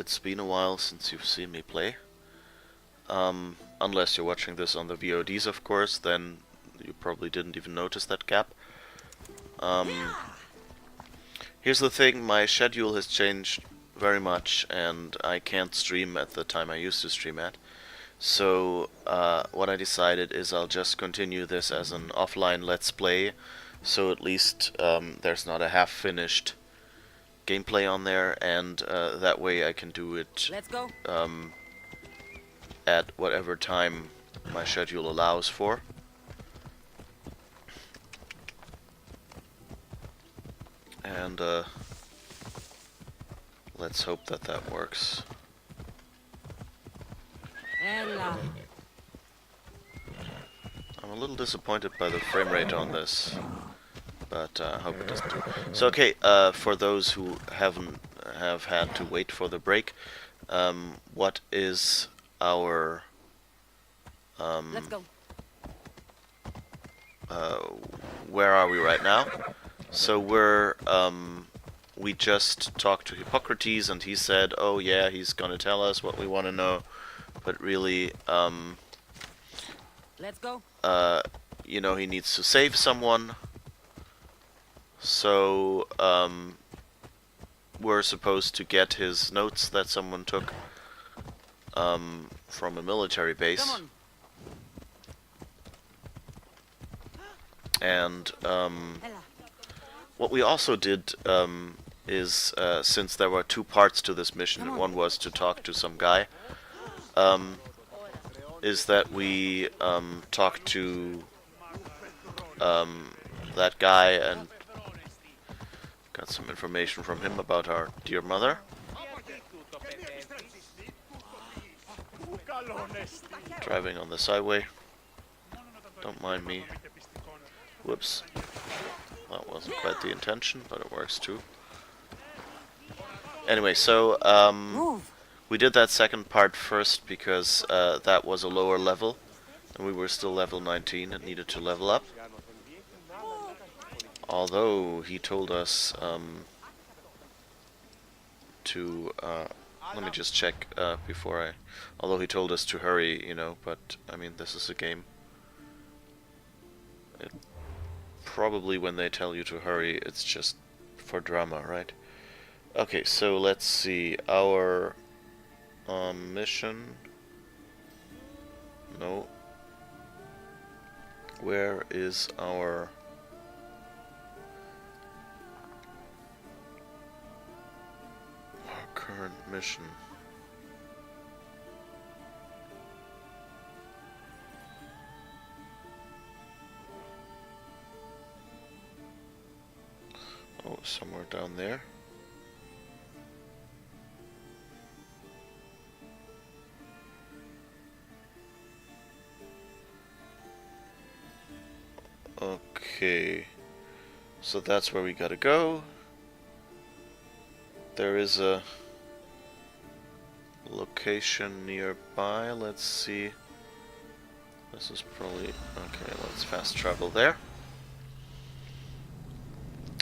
it's been a while since you've seen me play. Unless you're watching this on the VODs, of course, then you probably didn't even notice that gap. Here's the thing, my schedule has changed very much, and I can't stream at the time I used to stream at. So, what I decided is I'll just continue this as an offline Let's Play, so at least there's not a half-finished gameplay on there, and that way I can do it at whatever time my schedule allows for. And let's hope that that works. I'm a little disappointed by the frame rate on this, but I hope it doesn't do. So okay, for those who have had to wait for the break, what is our Let's go. Where are we right now? So we just talked to Hippocrates, and he said, oh yeah, he's gonna tell us what we want to know, but really, Let's go. you know, he needs to save someone, so, we're supposed to get his notes that someone took, from a military base. Come on. And, what we also did, is, since there were two parts to this mission, one was to talk to some guy, is that we, talked to, that guy and got some information from him about our dear mother. Driving on the highway. Don't mind me. Whoops. That wasn't quite the intention, but it works too. Anyway, so we did that second part first because that was a lower level, and we were still level 19 and needed to level up. Although he told us to let me just check before I. Although he told us to hurry, you know, but I mean this is a game. Probably when they tell you to hurry, it's just for drama, right? Okay, so let's see. Our mission. No. Where is our current mission? Oh, somewhere down there. Okay, so that's where we gotta go. There is a location nearby. Let's see. This is probably okay. Let's fast travel there.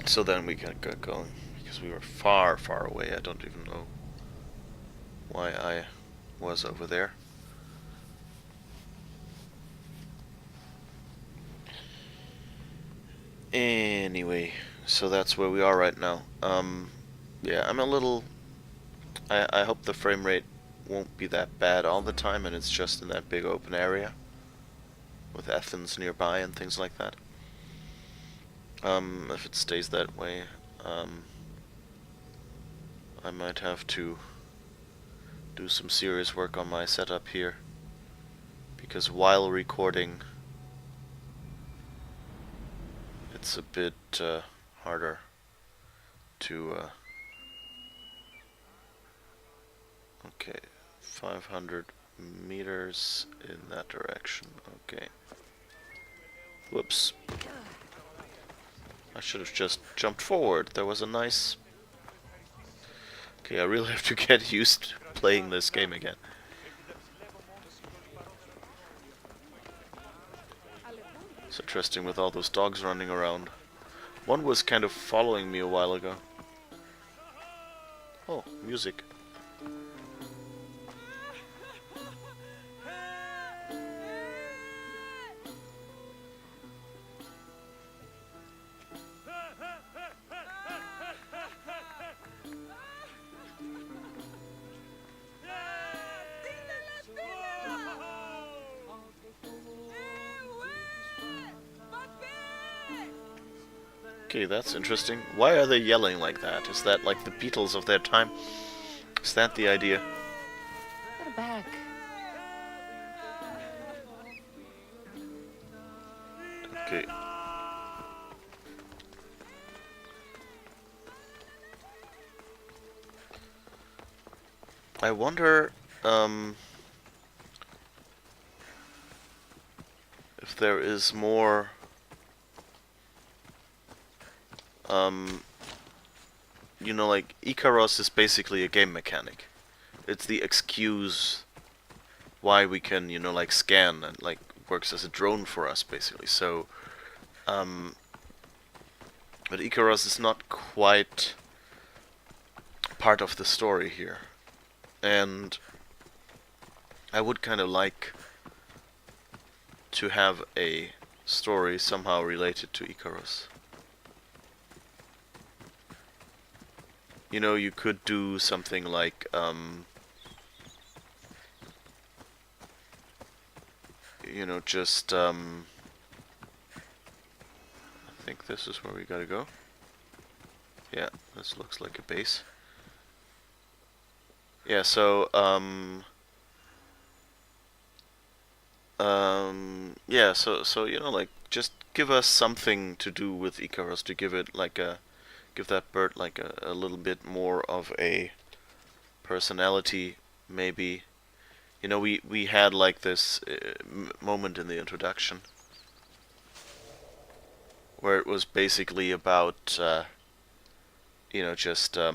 So then we can get going, because we were far, far away. I don't even know why I was over there. Anyway, so that's where we are right now. Yeah, I'm a little. I hope the frame rate won't be that bad all the time, and it's just in that big open area with Athens nearby and things like that. If it stays that way, I might have to do some serious work on my setup here, because while recording, it's a bit harder to okay, 500 meters in that direction. Okay. Whoops. I should have just jumped forward. There was a nice. Okay, I really have to get used to playing this game again. It's interesting with all those dogs running around. One was kind of following me a while ago. Oh, music. Okay, that's interesting. Why are they yelling like that? Is that like the Beatles of their time? Is that the idea? They're back. Okay. I wonder if there is more you know, like Icaros is basically a game mechanic. It's the excuse why we can, you know, like scan and like works as a drone for us basically. So but Icaros is not quite part of the story here. And I would kind of like to have a story somehow related to Icarus. You know, you could do something like, you know, just, I think this is where we gotta go. Yeah, this looks like a base. Yeah, so, yeah, so, you know, like, just give us something to do with Icarus to give it, like, give that bird, like, a little bit more of a personality, maybe. You know, we had, like, this moment in the introduction where it was basically about, you know, just, it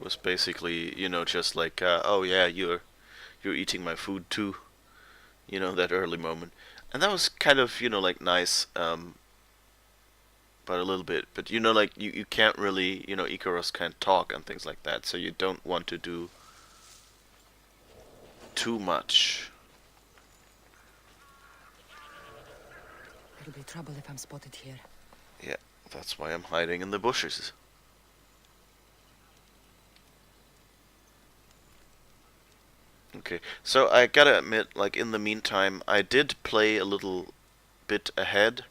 was basically, you know, just like, oh yeah, you're eating my food too, you know, that early moment. And that was kind of, you know, like nice, but a little bit. But you know, like you can't really, you know, Icarus can't talk and things like that, so you don't want to do too much. It'll be trouble if I'm spotted here. Yeah, that's why I'm hiding in the bushes. Okay, so I gotta admit, like in the meantime, I did play a little bit ahead.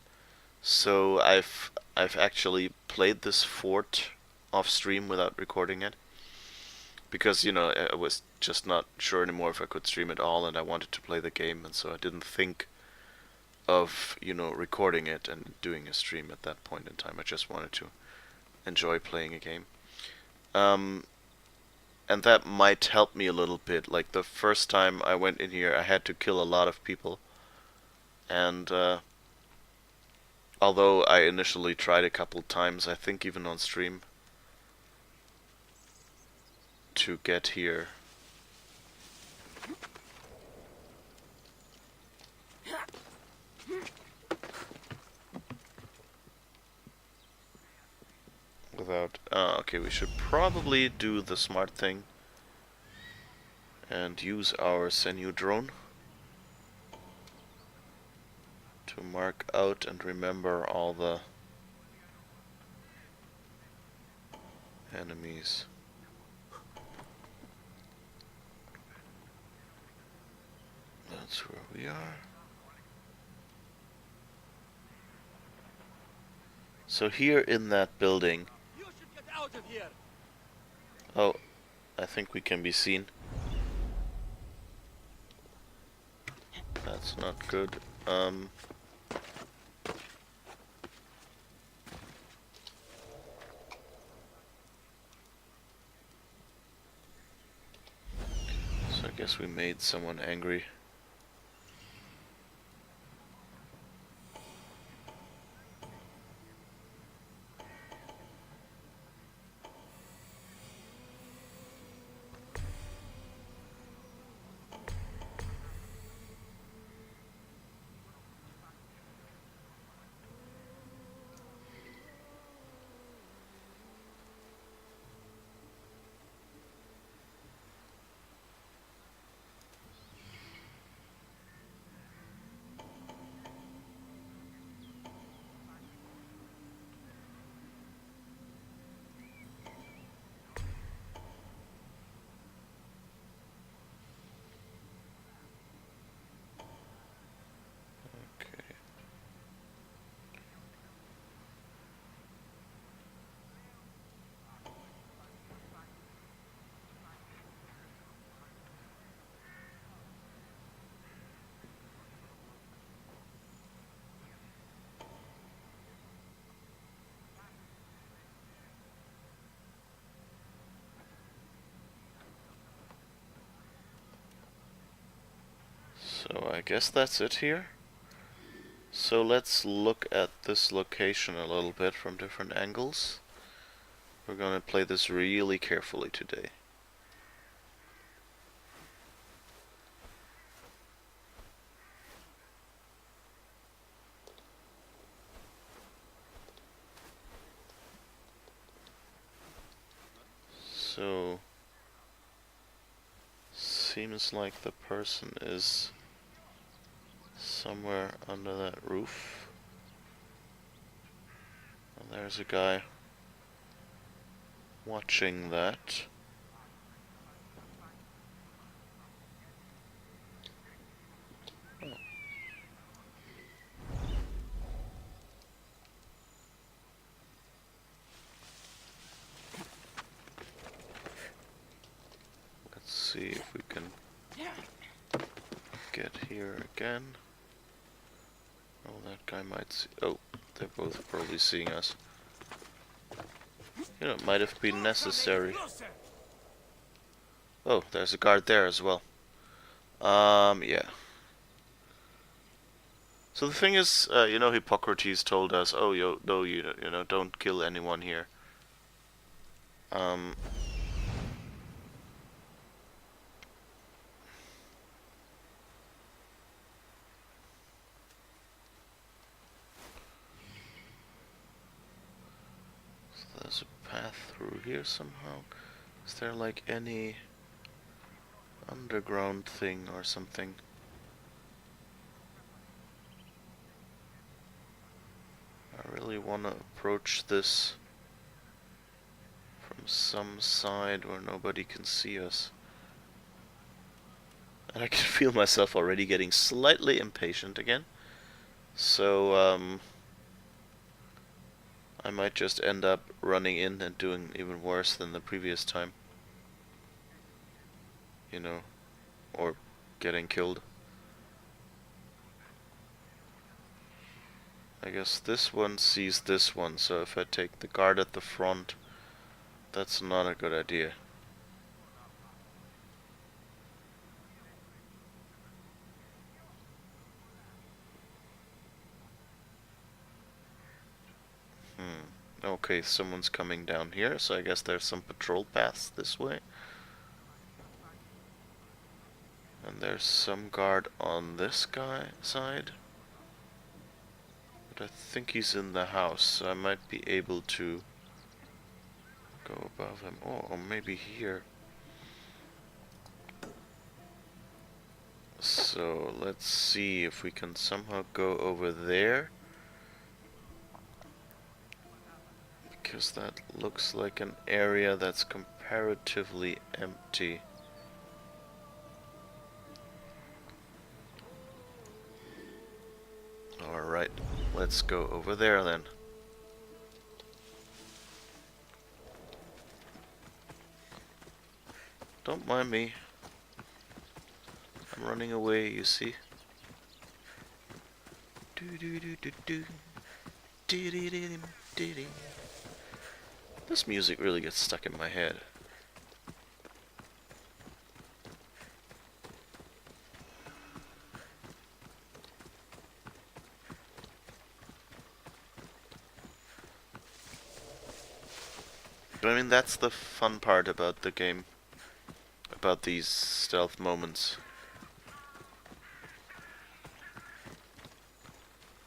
So I've actually played this fort off stream without recording it because you know I was just not sure anymore if I could stream it all, and I wanted to play the game, and so I didn't think of, you know, recording it and doing a stream at that point in time. I just wanted to enjoy playing a game. Um, and that might help me a little bit. Like the first time I went in here, I had to kill a lot of people, and although I initially tried a couple times, I think even on stream, to get here. Without... okay, we should probably do the smart thing and use our Senu drone to mark out and remember all the enemies. That's where we are. So here in that building... You should get out of here. Oh, I think we can be seen. That's not good. So I guess we made someone angry. guess that's it here. So let's look at this location a little bit from different angles. We're gonna play this really carefully today. So, seems like the person is somewhere under that roof. And there's a guy watching that. Let's see if we can get here again. Oh, that guy might see. Oh, they're both probably seeing us. You know, it might have been necessary. Oh, there's a guard there as well. Yeah. So the thing is, you know, Hippocrates told us, oh, you know, don't kill anyone here. Um, so there's a path through here somehow. Is there like any underground thing or something? I really want to approach this from some side where nobody can see us. And I can feel myself already getting slightly impatient again. So, I might just end up running in and doing even worse than the previous time. You know, or getting killed. I guess this one sees this one, so if I take the guard at the front, that's not a good idea. Okay, someone's coming down here, so I guess there's some patrol paths this way. And there's some guard on this guy side. But I think he's in the house, so I might be able to go above him. Oh, or maybe here. So let's see if we can somehow go over there. Because that looks like an area that's comparatively empty. Alright, let's go over there then. Don't mind me. I'm running away, you see. This music really gets stuck in my head. But I mean, that's the fun part about the game. About these stealth moments.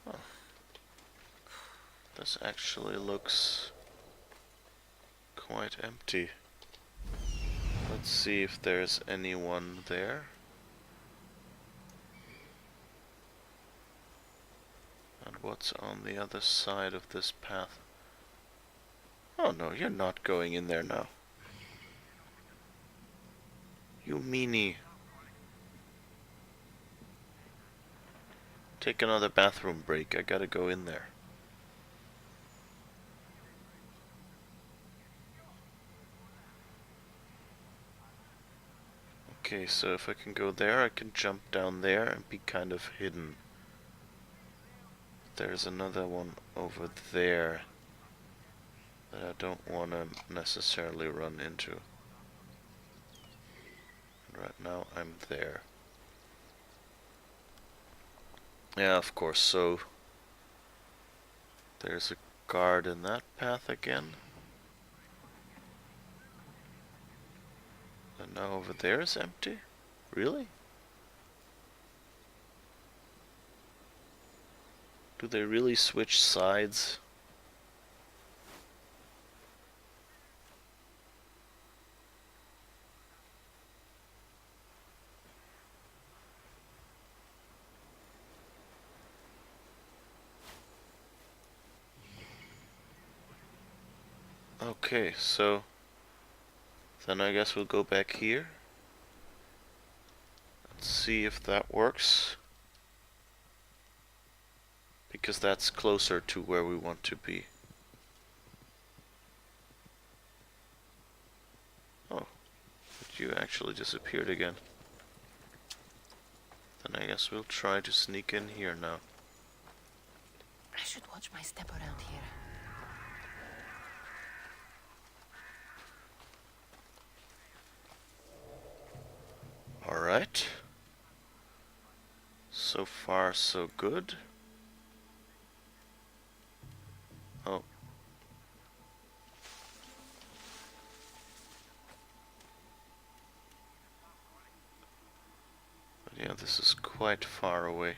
Oh. This actually looks quite empty. Let's see if there's anyone there. And what's on the other side of this path? Oh no, you're not going in there now. You meanie. Take another bathroom break, I gotta go in there. Okay, so if I can go there, I can jump down there and be kind of hidden. There's another one over there that I don't want to necessarily run into. And right now I'm there. Yeah, of course, so there's a guard in that path again. And now over there is empty? Really? Do they really switch sides? Okay, so then I guess we'll go back here. Let's see if that works. Because that's closer to where we want to be. Oh, but you actually disappeared again. Then I guess we'll try to sneak in here now. I should watch my step around here. Alright. So far, so good. Oh. But yeah, this is quite far away.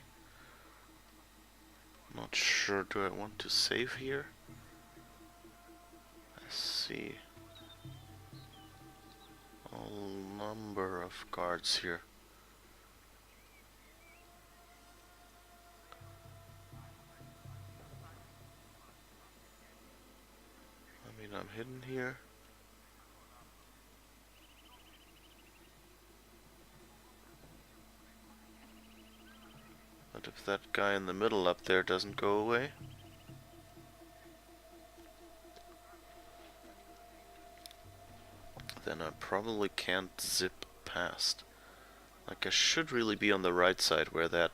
Not sure, do I want to save here? Let's see. A number of guards here. I mean, I'm hidden here. But if that guy in the middle up there doesn't go away, then I probably can't zip past. Like, I should really be on the right side where that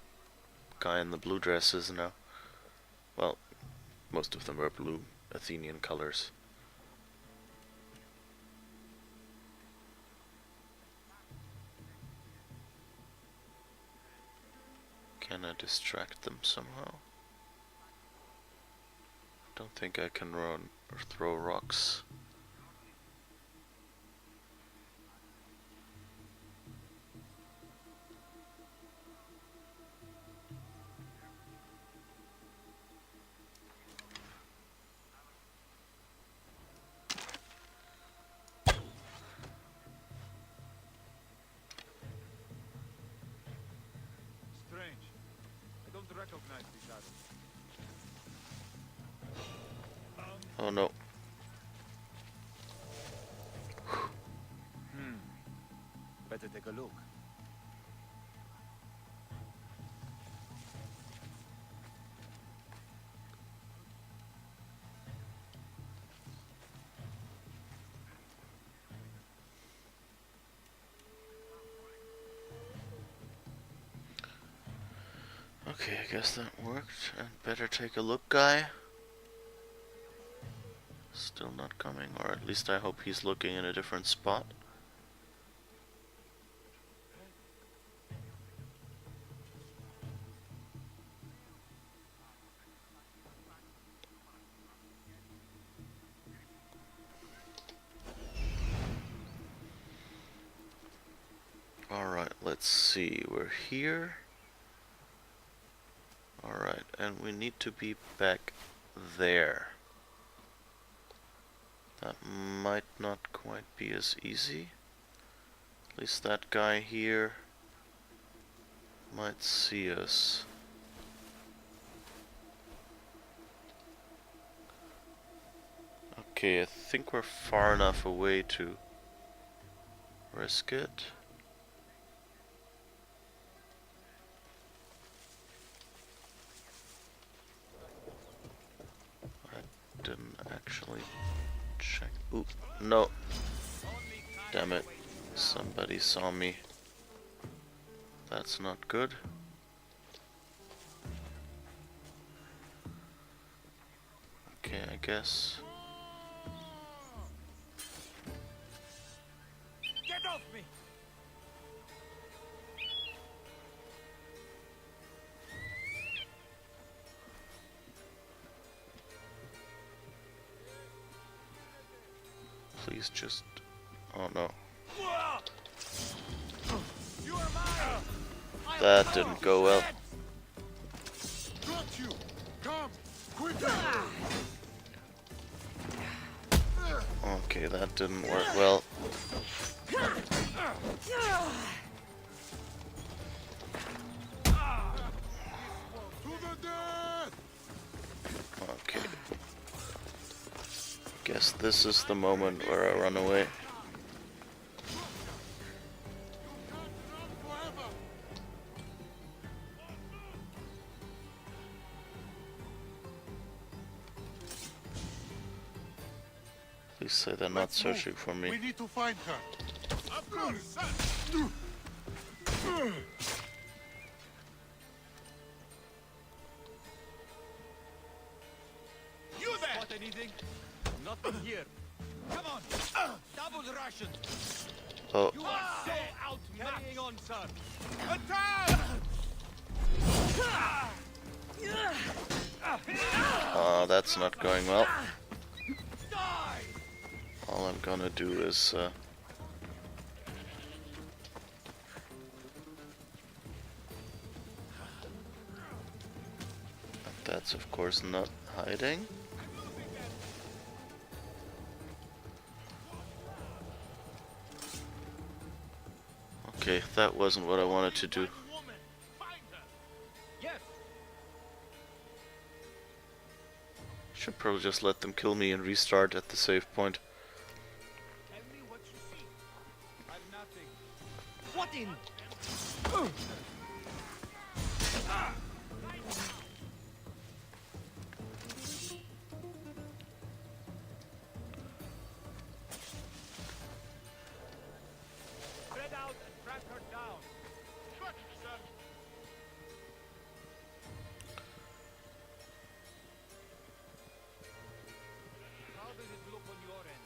guy in the blue dress is now. Well, most of them are blue Athenian colors. Can I distract them somehow? Don't think I can run or throw rocks. Strange. I don't recognize these items. Oh no. Better take a look. Okay, I guess that worked. And better take a look, guy. Still not coming, or at least I hope he's looking in a different spot. Alright, let's see. We're here. Alright, and we need to be back there. That might not quite be as easy. At least that guy here might see us. Okay, I think we're far enough away to risk it. I didn't actually check. Ooh, no. Damn it. Somebody saw me. That's not good. Okay, I guess. Get off me! Please just... Oh no. You are mine. That didn't go well. Got you. Come quickly. Okay, that didn't work well. To the death. Okay. Guess this is the moment where I run away. Please say they're not Let's move. searching for We me. need to find her. Of course. You there? Spot anything? Nothing here. Come on. Double Russian. Oh, You are so outmatched. Carrying on, sir. Attack! that's not going well. Die! All I'm gonna do is that's of course not hiding. Okay, that wasn't what I wanted to do. Woman, find her. Yes. Should probably just let them kill me and restart at the save point. Tell me what you see. I've nothing. What in? Spread out and track her down. Got it, sir. How does it look on your end?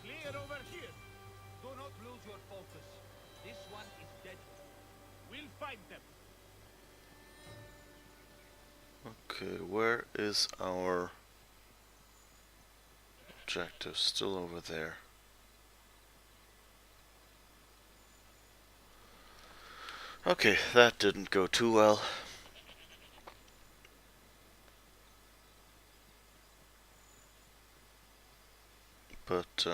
Clear over here. Do not lose your focus. This one is dead. We'll find them. Okay, where is our objective? Still over there. Okay, that didn't go too well. But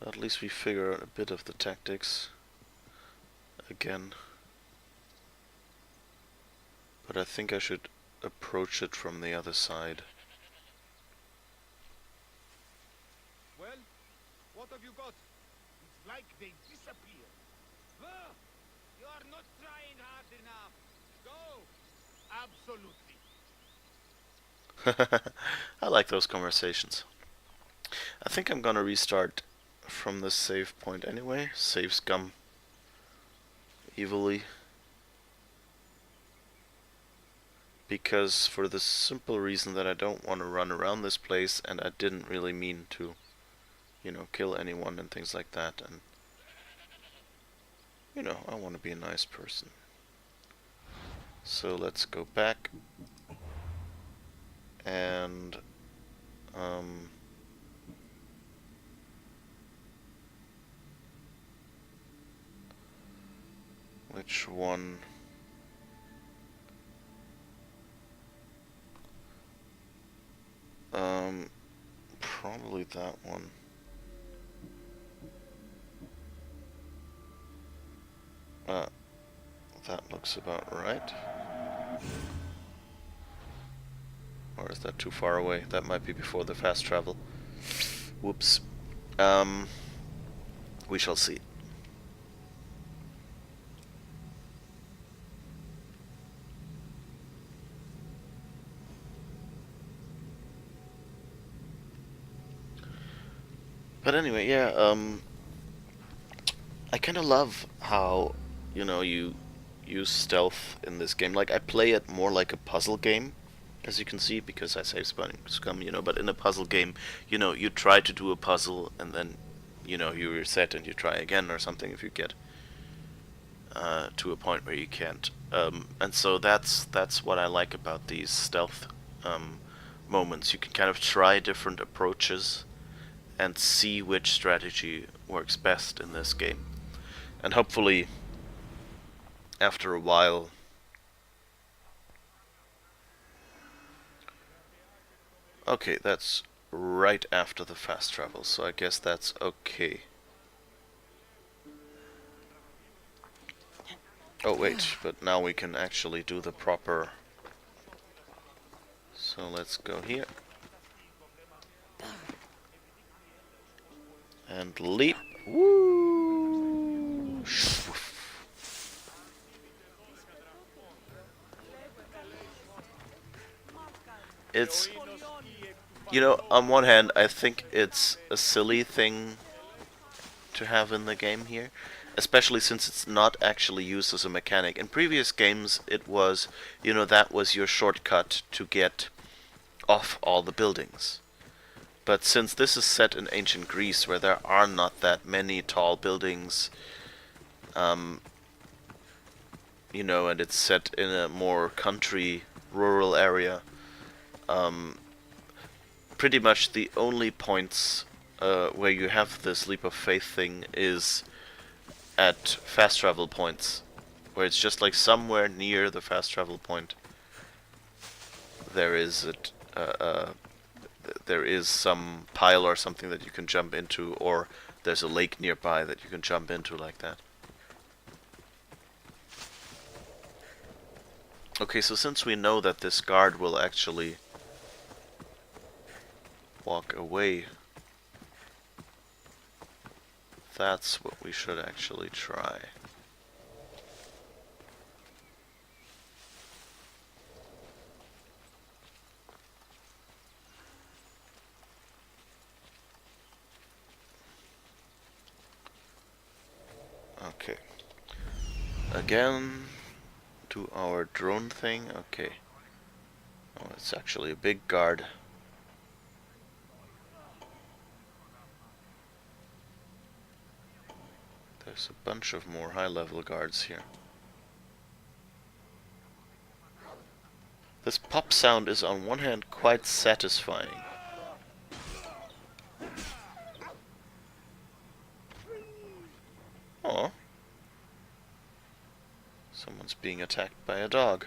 at least we figure out a bit of the tactics again. But I think I should approach it from the other side. Well, what have you got? It's like they disappear. You are not trying hard enough. Go! Absolutely. I like those conversations. I think I'm gonna restart from the save point anyway. Save scum evilly. Because for the simple reason that I don't want to run around this place, and I didn't really mean to, you know, kill anyone and things like that, and you know, I want to be a nice person. So let's go back and which one? Probably that one. That looks about right. Or is that too far away? That might be before the fast travel. Whoops. We shall see. But anyway, yeah, I kind of love how, you know, you use stealth in this game. Like, I play it more like a puzzle game, as you can see, because I save scum, you know, but in a puzzle game, you know, you try to do a puzzle, and then, you know, you reset and you try again or something if you get to a point where you can't. And so that's what I like about these stealth moments. You can kind of try different approaches, and see which strategy works best in this game. And hopefully, after a while, okay, that's right after the fast travel, so I guess that's okay. Oh wait, but now we can actually do the proper... So let's go here. And leap. Woo! It's... You know, on one hand, I think it's a silly thing to have in the game here, especially since it's not actually used as a mechanic. In previous games, it was, you know, that was your shortcut to get off all the buildings. But since this is set in ancient Greece, where there are not that many tall buildings, you know, and it's set in a more country, rural area, pretty much the only points where you have this leap of faith thing is at fast travel points, where it's just like somewhere near the fast travel point there is there is some pile or something that you can jump into, or there's a lake nearby that you can jump into like that. Okay, so since we know that this guard will actually walk away, that's what we should actually try. Okay. Again, do our drone thing. Okay. Oh, it's actually a big guard. There's a bunch of more high-level guards here. This pop sound is on one hand quite satisfying. Oh. Someone's being attacked by a dog.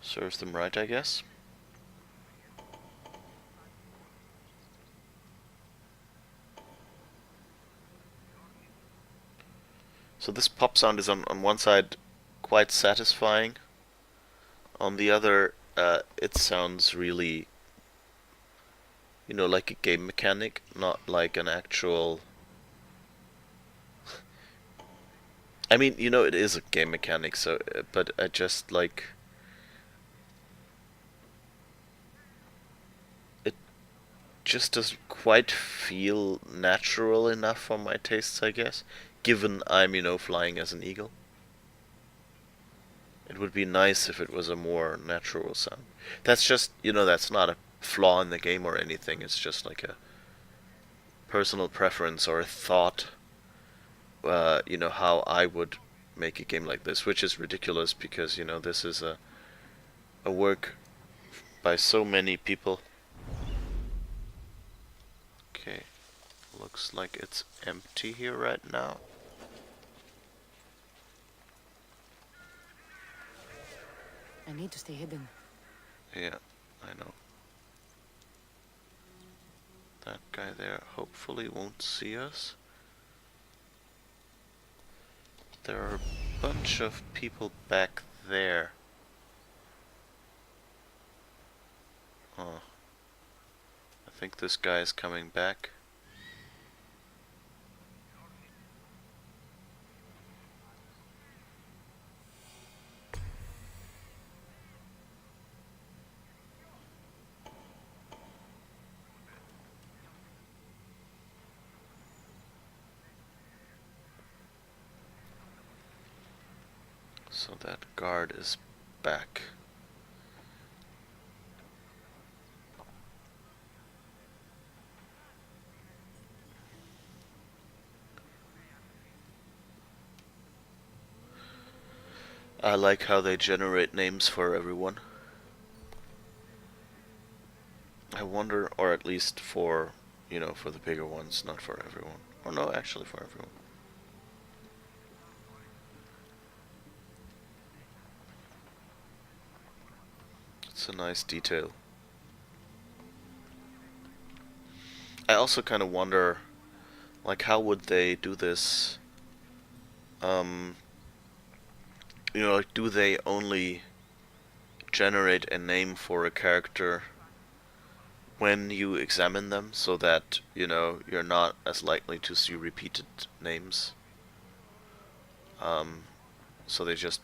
Serves them right, I guess. So this pop sound is on one side quite satisfying. On the other, it sounds really, you know, like a game mechanic, not like an actual... I mean, you know, it is a game mechanic, so, but I just like... It just doesn't quite feel natural enough for my tastes, I guess, given I'm, you know, flying as an eagle. It would be nice if it was a more natural sound. That's just, you know, that's not a flaw in the game or anything, it's just like a personal preference or a thought, you know, how I would make a game like this, which is ridiculous because, you know, this is a work by so many people. Okay, looks like it's empty here right now. I need to stay hidden. Yeah, I know. That guy there hopefully won't see us. There are a bunch of people back there. Oh. I think this guy is coming back. So that guard is back. I like how they generate names for everyone. I wonder, or at least for you know, for the bigger ones, not for everyone. Or no, actually for everyone. It's a nice detail. I also kind of wonder, like, how would they do this? Um, you know, like, do they only generate a name for a character when you examine them, so that, you know, you're not as likely to see repeated names? So they just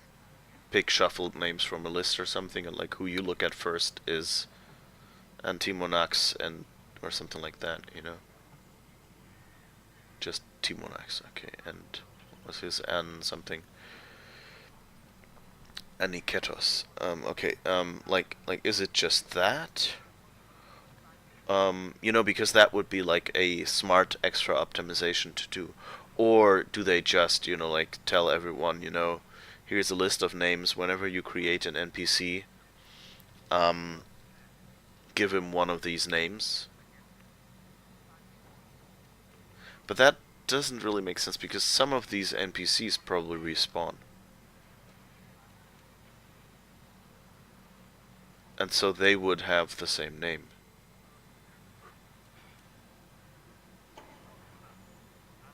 pick shuffled names from a list or something, and like who you look at first is Antimonax and or something like that, you know. Just Timonax, okay. And what's his An something? Aniketos. Okay. Like, is it just that? You know, because that would be like a smart extra optimization to do. Or do they just, you know, like tell everyone, you know, here's a list of names. Whenever you create an NPC, um, give him one of these names. But that doesn't really make sense because some of these NPCs probably respawn. And so they would have the same name.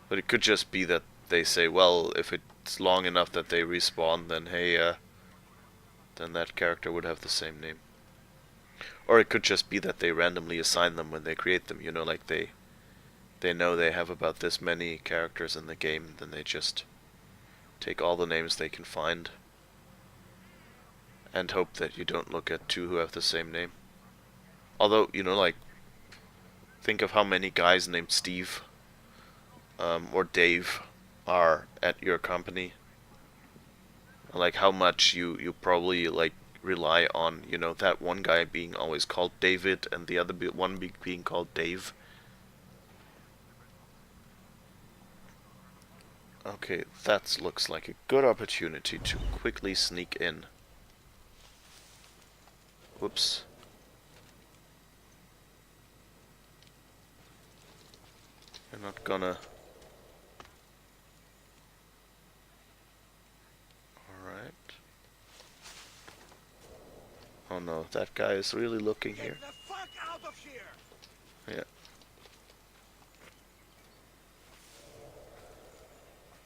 But it could just be that they say, well, if it's long enough that they respawn, then hey, then that character would have the same name. Or it could just be that they randomly assign them when they create them, you know, like they know they have about this many characters in the game, then they just take all the names they can find and hope that you don't look at two who have the same name. Although, you know, like, think of how many guys named Steve or Dave are at your company. Like how much you probably like rely on, you know, that one guy being always called David and the other one being called Dave. Okay, that looks like a good opportunity to quickly sneak in. Whoops. You're not gonna... Alright. Oh no, that guy is really looking here. Get the fuck out of here! Yeah.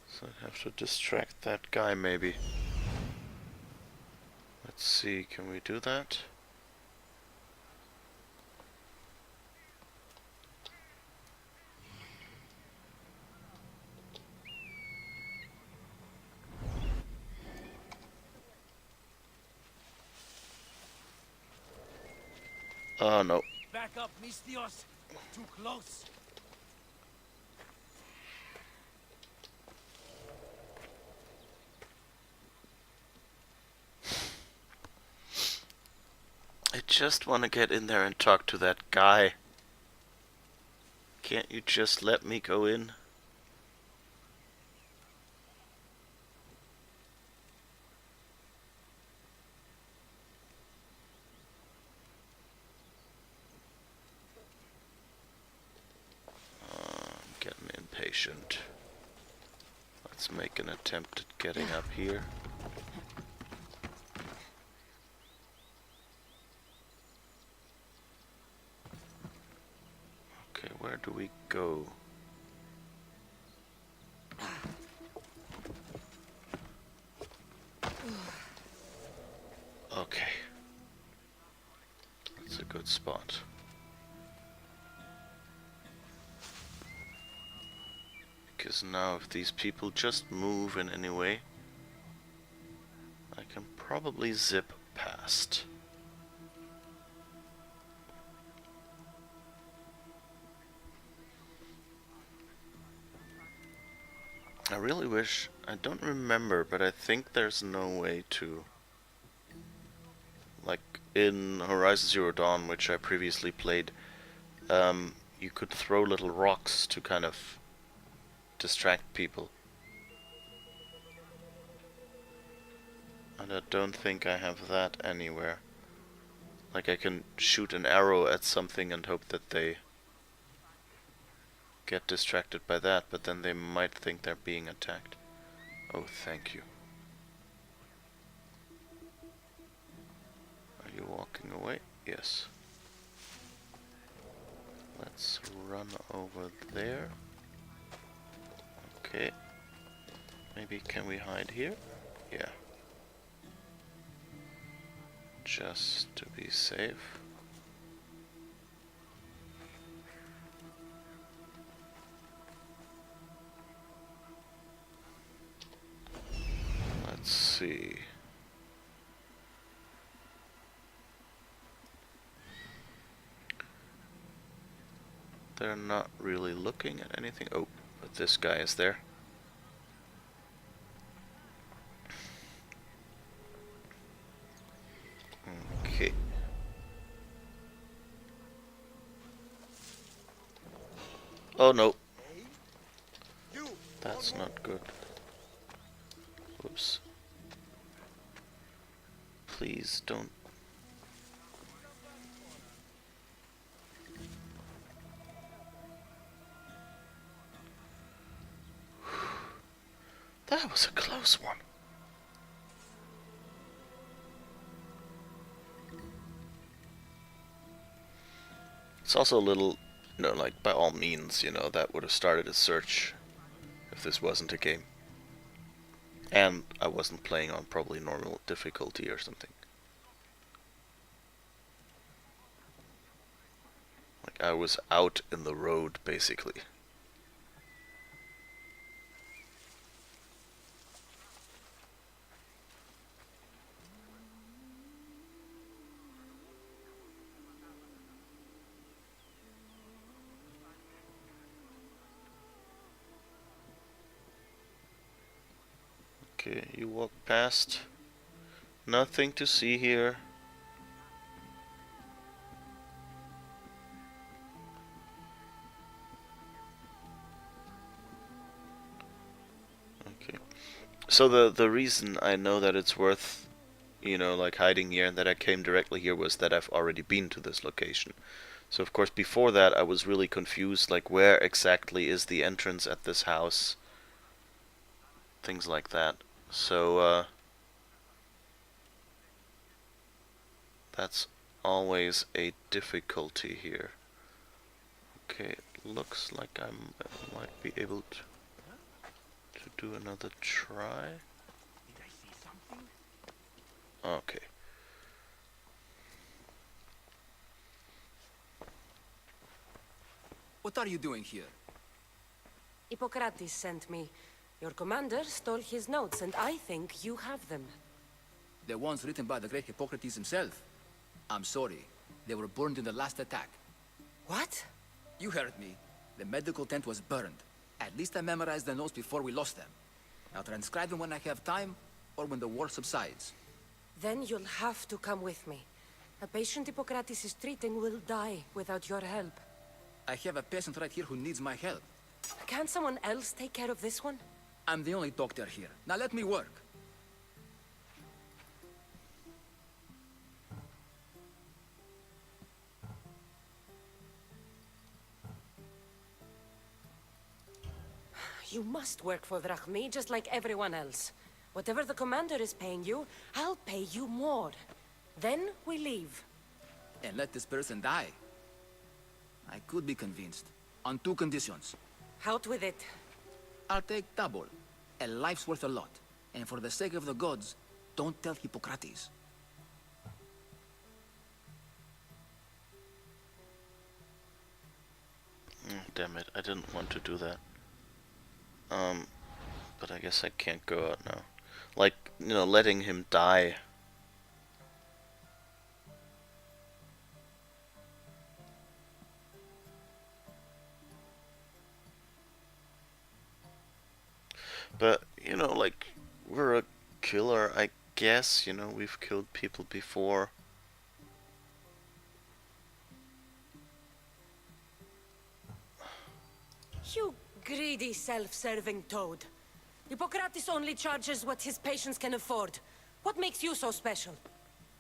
So I have to distract that guy maybe. Let's see, can we do that? Oh no. Back up, Mistios! Too close! I just want to get in there and talk to that guy. Can't you just let me go in? I'm getting impatient. Let's make an attempt at getting up here. Okay, where do we go? Okay. That's a good spot. Because now if these people just move in any way, I can probably zip past. I really wish, I don't remember, but I think there's no way to, like in Horizon Zero Dawn, which I previously played, you could throw little rocks to kind of distract people. And I don't think I have that anywhere. Like I can shoot an arrow at something and hope that they get distracted by that, but then they might think they're being attacked. Oh, thank you. Are you walking away? Yes. Let's run over there. Okay. Maybe can we hide here? Yeah. Just to be safe. Let's see. They're not really looking at anything. Oh, but this guy is there. Okay. Oh no. That's not good. Whoops. Please don't. That was a close one. It's also a little, like by all means, that would have started a search if this wasn't a game. And I wasn't playing on probably normal difficulty or something. Like I was out in the road basically. Okay, you walk past. Nothing to see here. Okay. So the reason I know that it's worth, like hiding here and that I came directly here was that I've already been to this location. So of course before that I was really confused, like where exactly is the entrance at this house? Things like that. So that's always a difficulty here. Okay, looks like I might be able to do another try. Did I see something? Okay. What are you doing here? Hippocrates sent me. Your commander stole his notes, and I think you have them. The ones written by the great Hippocrates himself. I'm sorry. They were burned in the last attack. What? You heard me. The medical tent was burned. At least I memorized the notes before we lost them. I'll transcribe them when I have time, or when the war subsides. Then you'll have to come with me. A patient Hippocrates is treating will die without your help. I have a patient right here who needs my help. Can't someone else take care of this one? I'm the only doctor here. Now let me work. You must work for Drachmi, just like everyone else. Whatever the commander is paying you, I'll pay you more. Then we leave. And let this person die. I could be convinced. On two conditions. Out with it. I'll take double. A life's worth a lot. And for the sake of the gods, don't tell Hippocrates. Damn it, I didn't want to do that. But I guess I can't go out now. Like, letting him die. But, like, we're a killer, I guess, we've killed people before. You greedy, self-serving toad. Hippocrates only charges what his patients can afford. What makes you so special?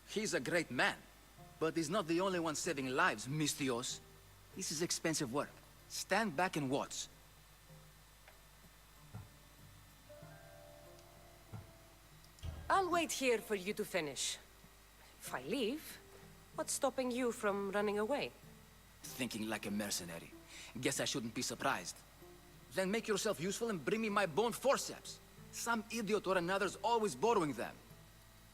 He's a great man. But he's not the only one saving lives, Mistios. This is expensive work. Stand back and watch. I'll wait here for you to finish. If I leave, what's stopping you from running away? Thinking like a mercenary. Guess I shouldn't be surprised. Then make yourself useful and bring me my bone forceps. Some idiot or another's always borrowing them.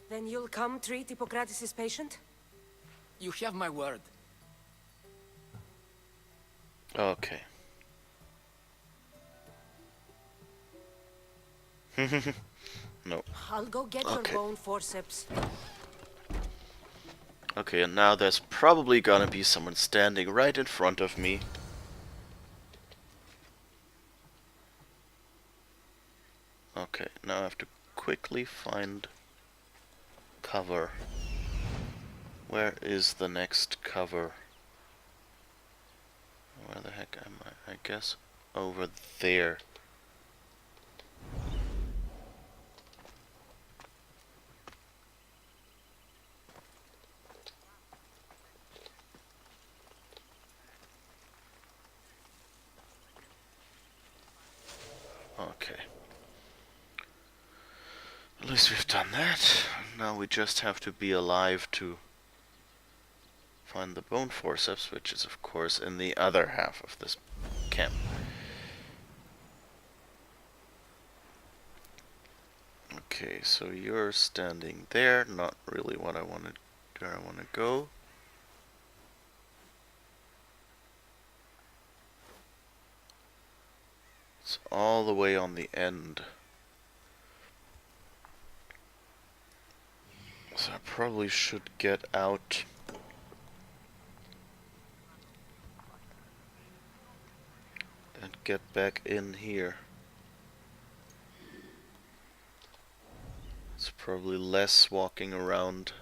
Then you'll come treat Hippocrates' patient? You have my word. Okay. No. I'll go get Okay. your bone forceps. Okay, and now there's probably gonna be someone standing right in front of me. Okay, now I have to quickly find cover. Where is the next cover? Where the heck am I? I guess over there. Okay. At least we've done that. Now we just have to be alive to find the bone forceps, which is of course in the other half of this camp. Okay, so you're standing there, not really what I wanted, where I want to go. It's all the way on the end. So I probably should get out. And get back in here. It's probably less walking around.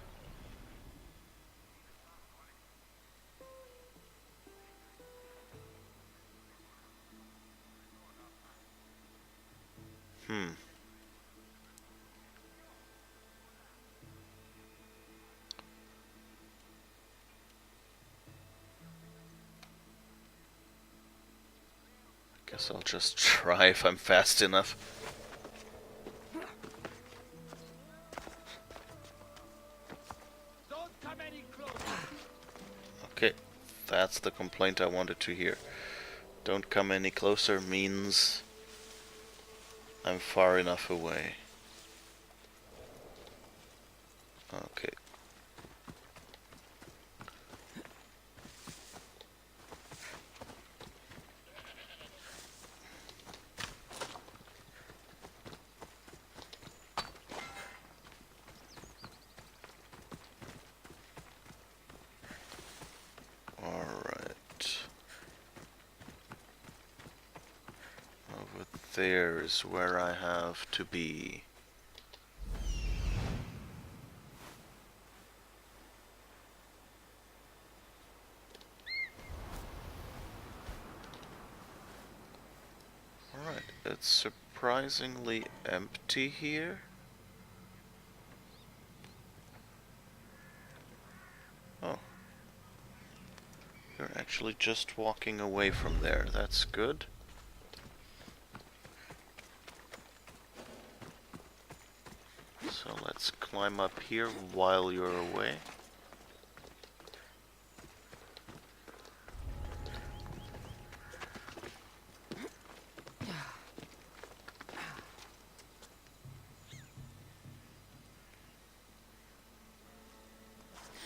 Guess I'll just try if I'm fast enough. Don't come any closer. Okay, that's the complaint I wanted to hear. Don't come any closer means I'm far enough away. Okay. Alright. Over there is where I have to be. Alright, it's surprisingly empty here. Oh. You're actually just walking away from there. That's good. So let's climb up here while you're away.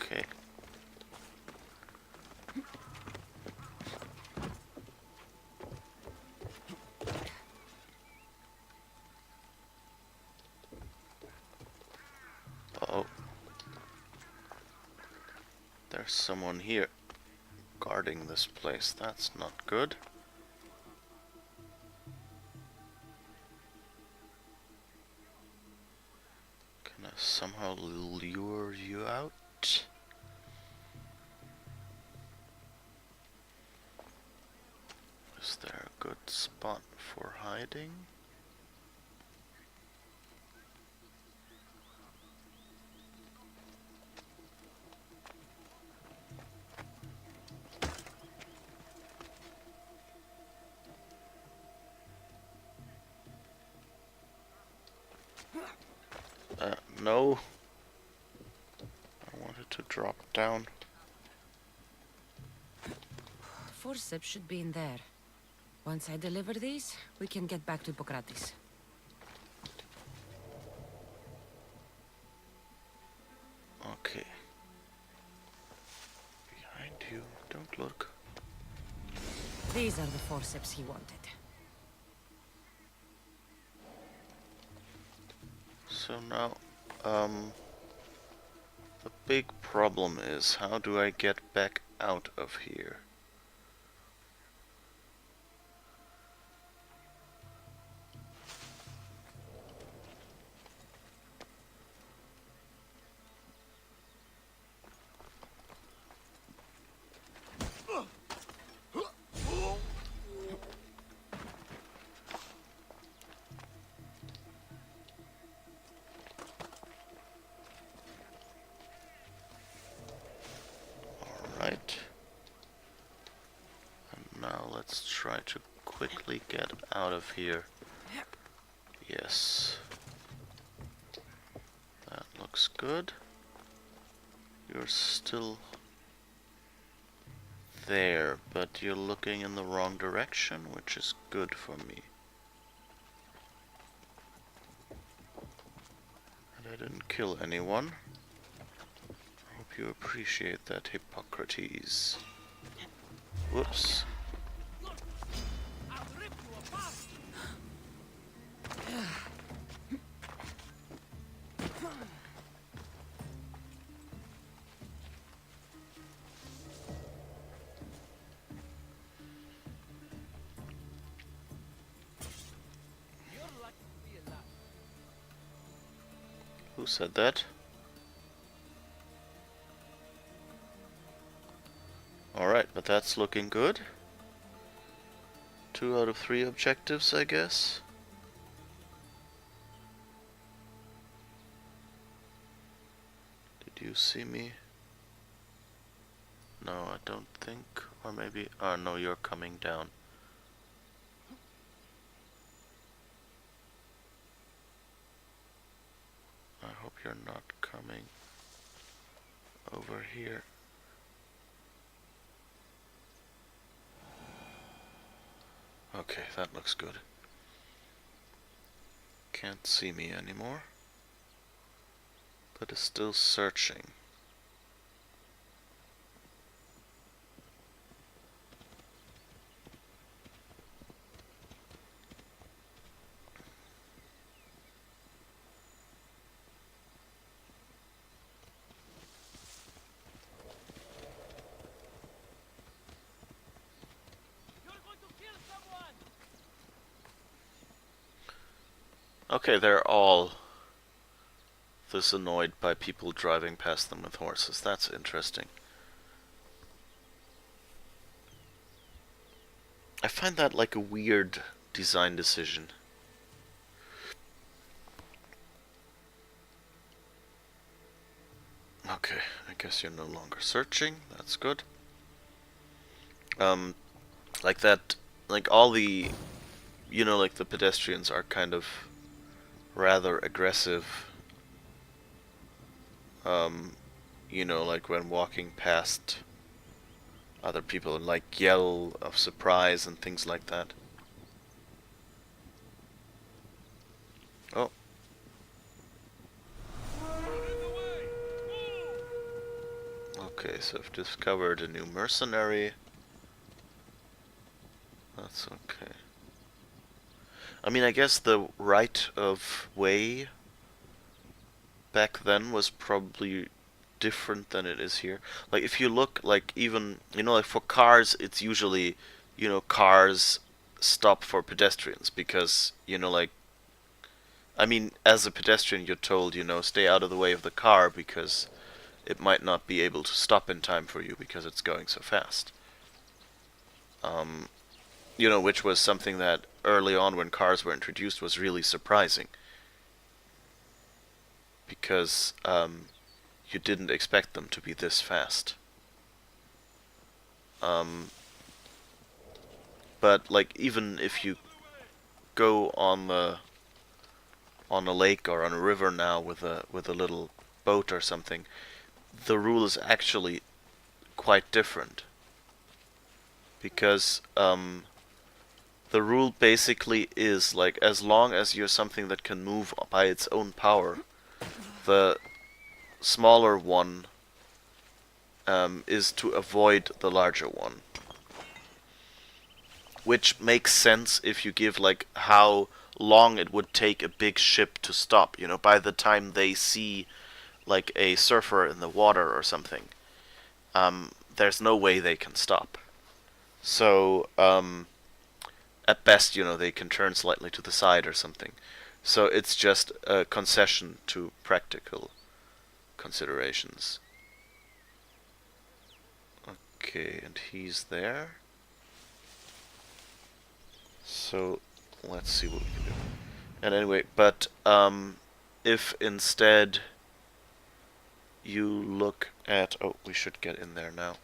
Okay. Uh-oh. There's someone here guarding this place. That's not good. Can I somehow lure you out? Is there a good spot for hiding? No. I wanted to drop down. The forceps should be in there. Once I deliver these, we can get back to Hippocrates. Okay. Behind you. Don't look. These are the forceps he wanted. So now, the big problem is, how do I get back out of here? Alright. And now let's try to quickly get out of here. Yes. That looks good. You're still there, but you're looking in the wrong direction, which is good for me. And I didn't kill anyone. I hope you appreciate that, Hippocrates. Whoops. Who said that? Alright, but that's looking good. 2 out of 3 objectives, I guess. Did you see me? No, I don't think. Or maybe... Oh, no, you're coming down. I hope you're not coming over here. Okay, that looks good. Can't see me anymore, but is still searching. Okay, they're all this annoyed by people driving past them with horses. That's interesting. I find that like a weird design decision. Okay, I guess you're no longer searching. That's good. Like that, like all the, like the pedestrians are kind of rather aggressive. Like when walking past other people and like yell of surprise and things like that. Oh. Okay, so I've discovered a new mercenary. That's okay. I mean, I guess the right of way back then was probably different than it is here. Like, if you look, like, even, like for cars, it's usually, cars stop for pedestrians because, like, I mean, as a pedestrian, you're told, stay out of the way of the car because it might not be able to stop in time for you because it's going so fast. Which was something that early on when cars were introduced was really surprising. Because you didn't expect them to be this fast. But like even if you go on the on a lake or on a river now with a little boat or something, the rule is actually quite different. Because the rule basically is like, as long as you're something that can move by its own power, the smaller one is to avoid the larger one. Which makes sense if you give like how long it would take a big ship to stop. You know, by the time they see like a surfer in the water or something, there's no way they can stop. So at best, you know, they can turn slightly to the side or something. So it's just a concession to practical considerations. Okay, and he's there. So let's see what we can do. And anyway, but if instead you look at, oh, we should get in there now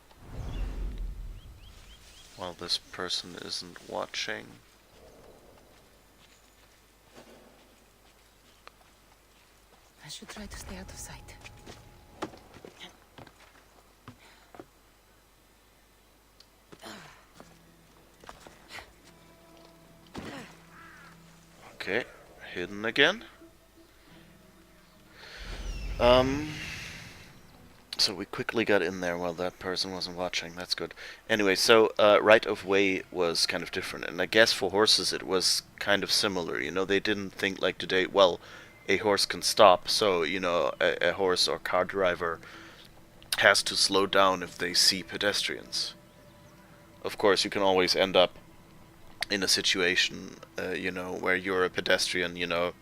while this person isn't watching. I should try to stay out of sight. Okay, hidden again. So we quickly got in there while that person wasn't watching. That's good. Anyway, so right of way was kind of different, and I guess for horses it was kind of similar. You know, they didn't think like today, well, a horse can stop, so you know, a horse or car driver has to slow down if they see pedestrians. Of course, you can always end up in a situation, you know, where you're a pedestrian, you know,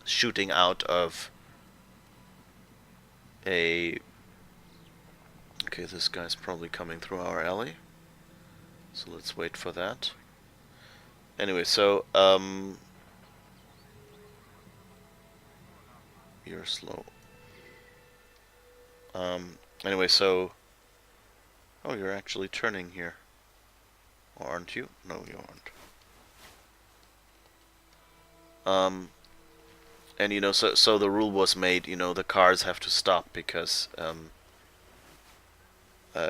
shooting out of a... Okay, this guy's probably coming through our alley, so let's wait for that. Anyway, so, you're slow. Anyway, so... Oh, you're actually turning here. Or aren't you? No, you aren't. And you know, so the rule was made, you know, the cars have to stop because,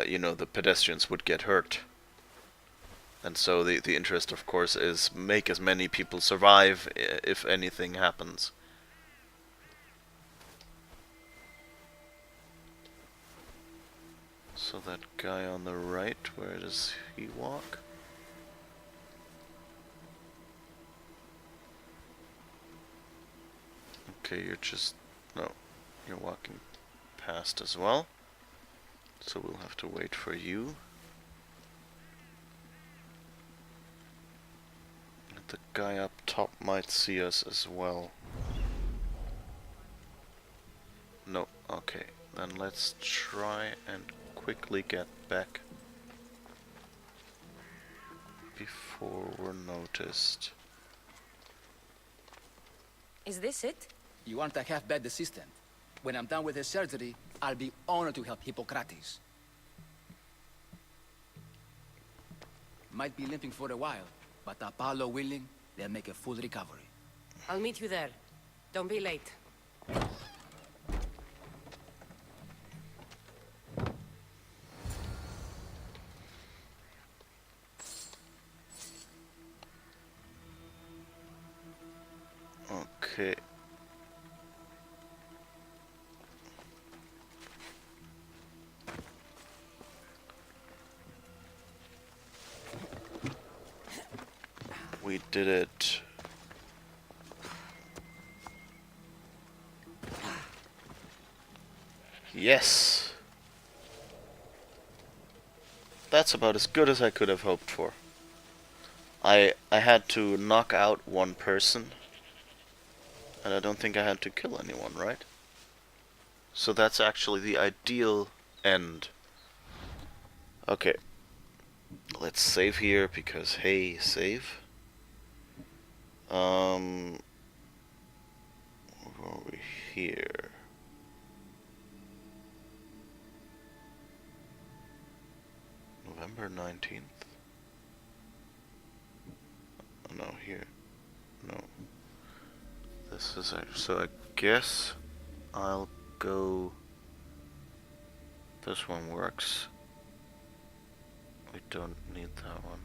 you know, the pedestrians would get hurt. And so the interest, of course, is make as many people survive if anything happens. So that guy on the right, where does he walk? Okay, you're just... no, you're walking past as well. So we'll have to wait for you. And the guy up top might see us as well. No, okay. Then let's try and quickly get back before we're noticed. Is this it? You aren't a half-bad assistant. When I'm done with his surgery, I'll be honored to help Hippocrates. Might be limping for a while, but Apollo willing, they'll make a full recovery. I'll meet you there. Don't be late. Okay. We did it. Yes. That's about as good as I could have hoped for. I had to knock out one person, and I don't think I had to kill anyone, right? So that's actually the ideal end. Okay. Let's save here, because hey, save. Over here. November 19th. No, here. No. The this is it. So I guess I'll go. This one works. We don't need that one.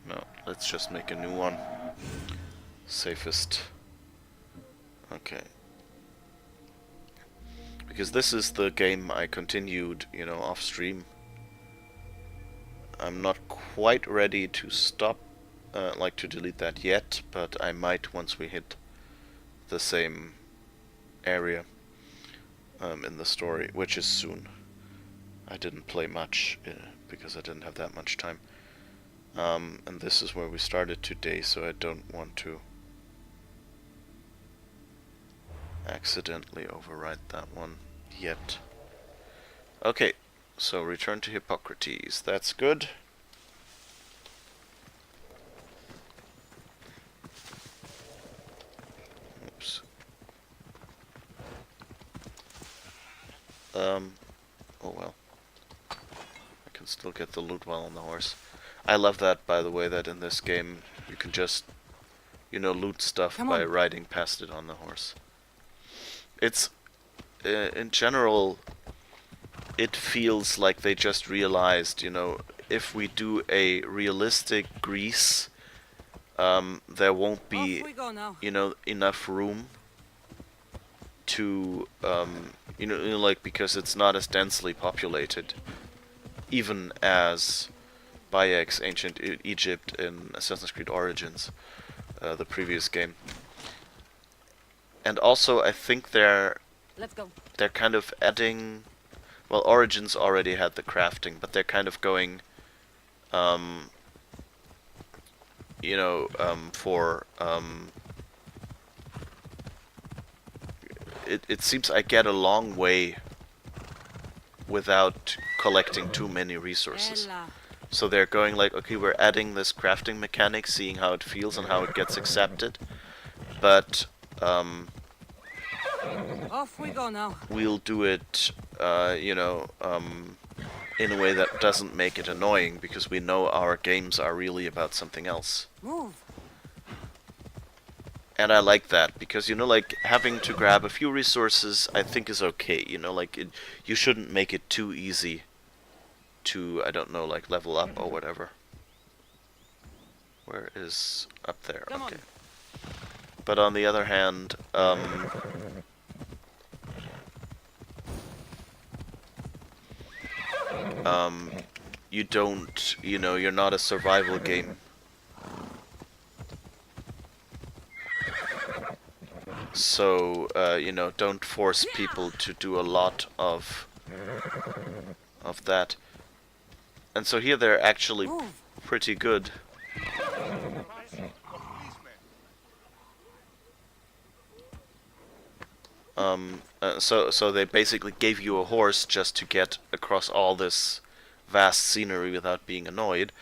No, let's just make a new one. Safest. Okay. Because this is the game I continued, you know, off stream. I'm not quite ready to stop, like to delete that yet, but I might once we hit the same area in the story, which is soon. I didn't play much because I didn't have that much time. And this is where we started today, so I don't want to accidentally overwrite that one yet. Okay, so return to Hippocrates. That's good. Oops. Oh well. I can still get the loot while on the horse. I love that, by the way, that in this game you can just, you know, loot stuff by riding past it on the horse. It's, in general, it feels like they just realized, you know, if we do a realistic Greece, there won't be, you know, enough room to, you know, like, because it's not as densely populated, even as Bayek's Ancient Egypt in Assassin's Creed Origins, the previous game. And also, I think they're kind of adding. Well, Origins already had the crafting, but they're kind of going, you know, for it seems I get a long way without collecting too many resources. So they're going like, okay, we're adding this crafting mechanic, seeing how it feels and how it gets accepted, but off we go now. We'll do it, you know, in a way that doesn't make it annoying, because we know our games are really about something else. Move. And I like that, because, you know, like, having to grab a few resources, I think is okay, you know, like, you shouldn't make it too easy to, I don't know, like, level up or whatever. Where is up there? Okay. But on the other hand, you don't, you know, you're not a survival game. So, you know, don't force people to do a lot of that. And so here they're actually pretty good. So they basically gave you a horse just to get across all this vast scenery without being annoyed,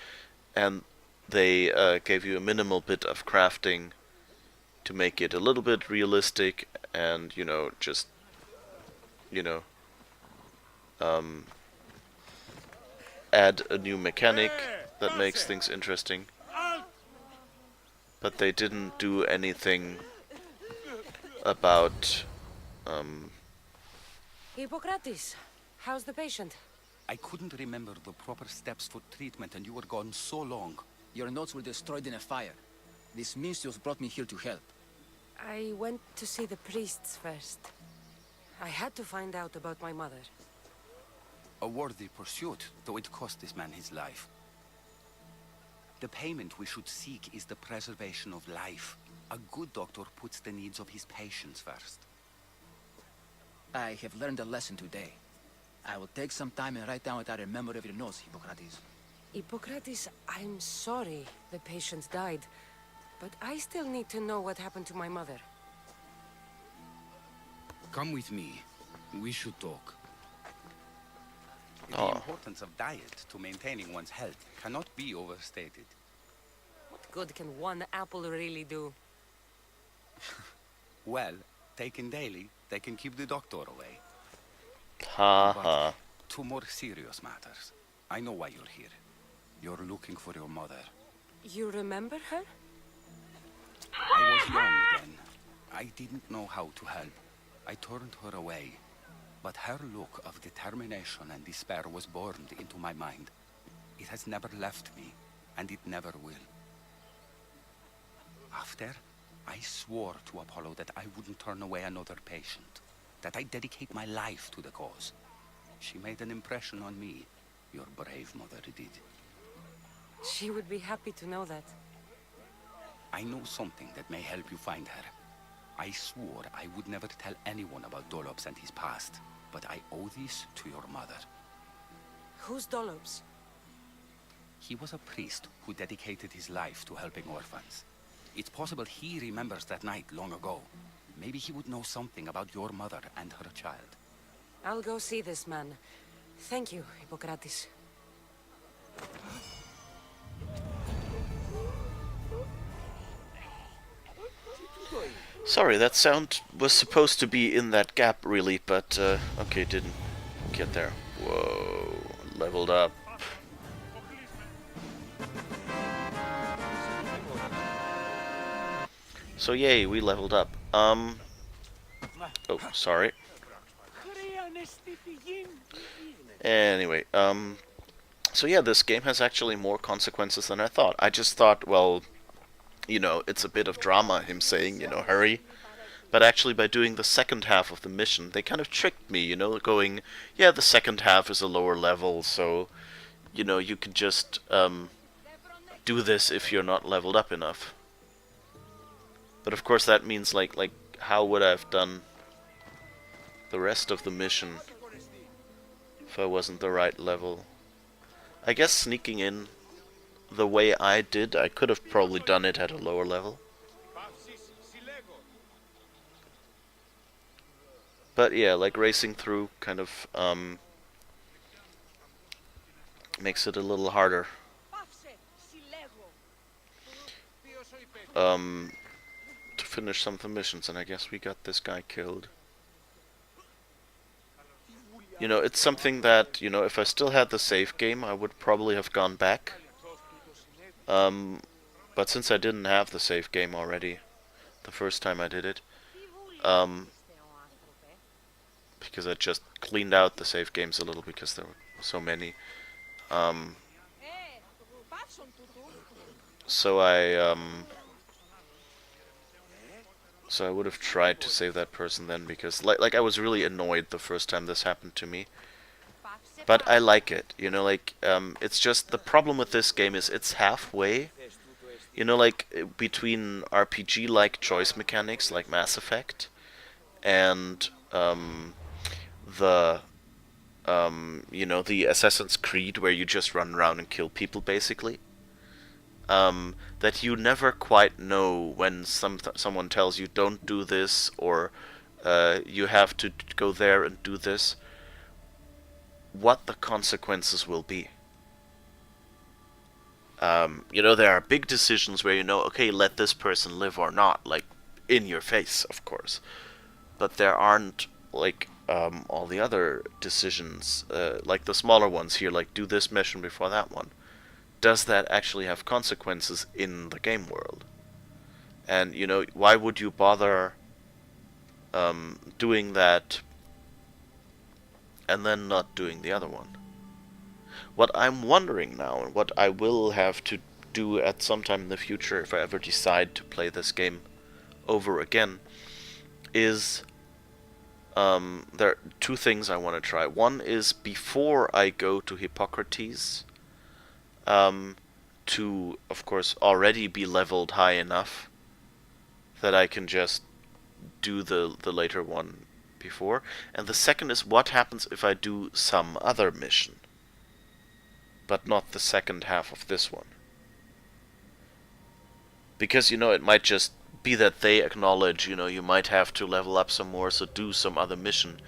and they gave you a minimal bit of crafting to make it a little bit realistic, and, you know, just, you know, add a new mechanic that makes things interesting. But they didn't do anything about, Hippocrates, how's the patient? I couldn't remember the proper steps for treatment, and you were gone so long. Your notes were destroyed in a fire. These minstrels brought me here to help. I went to see the priests first. I had to find out about my mother. A worthy pursuit, though it cost this man his life. The payment we should seek is the preservation of life. A good doctor puts the needs of his patients first. I have learned a lesson today. I will take some time and write down what I remember of your notes, Hippocrates. Hippocrates, I'm sorry the patient died, but I still need to know what happened to my mother. Come with me. We should talk. Oh. The importance of diet to maintaining one's health cannot be overstated. What good can one apple really do? Well, taken daily, they can keep the doctor away. Ha But ha. to more serious matters. I know why you're here. You're looking for your mother. You remember her? I was young then. I didn't know how to help. I turned her away. But her look of determination and despair was burned into my mind. It has never left me, and it never will. After, I swore to Apollo that I wouldn't turn away another patient, that I'd dedicate my life to the cause. She made an impression on me. Your brave mother did. She would be happy to know that. I know something that may help you find her. I swore I would never tell anyone about Dolops and his past, but I owe this to your mother. Who's Dollops? He was a priest who dedicated his life to helping orphans. It's possible he remembers that night long ago. Maybe he would know something about your mother and her child. I'll go see this man. Thank you, Hippocrates. Sorry, that sound was supposed to be in that gap, really, but, okay, didn't get there. Whoa, leveled up. So yay, we leveled up. Oh, sorry. Anyway, so yeah, this game has actually more consequences than I thought. I just thought, well, you know, it's a bit of drama, him saying, you know, hurry. But actually, by doing the second half of the mission, they kind of tricked me, you know, going, yeah, the second half is a lower level, so, you know, you can just, do this if you're not leveled up enough. But of course that means, like, how would I have done the rest of the mission if I wasn't the right level? I guess sneaking in the way I did, I could have probably done it at a lower level. But yeah, like racing through kind of makes it a little harder. To finish some of the missions, and I guess we got this guy killed. You know, it's something that, you know, if I still had the save game, I would probably have gone back. But since I didn't have the save game already, the first time I did it, because I just cleaned out the save games a little because there were so many, so I would have tried to save that person then, because like I was really annoyed the first time this happened to me. But I like it, you know, like, it's just, the problem with this game is it's halfway, you know, like, between RPG-like choice mechanics, like Mass Effect, and, you know, the Assassin's Creed, where you just run around and kill people, basically. That you never quite know when someone tells you, don't do this, or, you have to go there and do this, what the consequences will be. You know, there are big decisions where you know, okay, let this person live or not, like, in your face, of course. But there aren't, like, all the other decisions, like the smaller ones here, like, do this mission before that one. Does that actually have consequences in the game world? And, you know, why would you bother doing that and then not doing the other one? What I'm wondering now, and what I will have to do at some time in the future if I ever decide to play this game over again, is there are two things I want to try. One is, before I go to Hippocrates, to, of course, already be leveled high enough that I can just do the later one before. And the second is, what happens if I do some other mission, but not the second half of this one? Because, you know, it might just be that they acknowledge, you know, you might have to level up some more, so do some other mission,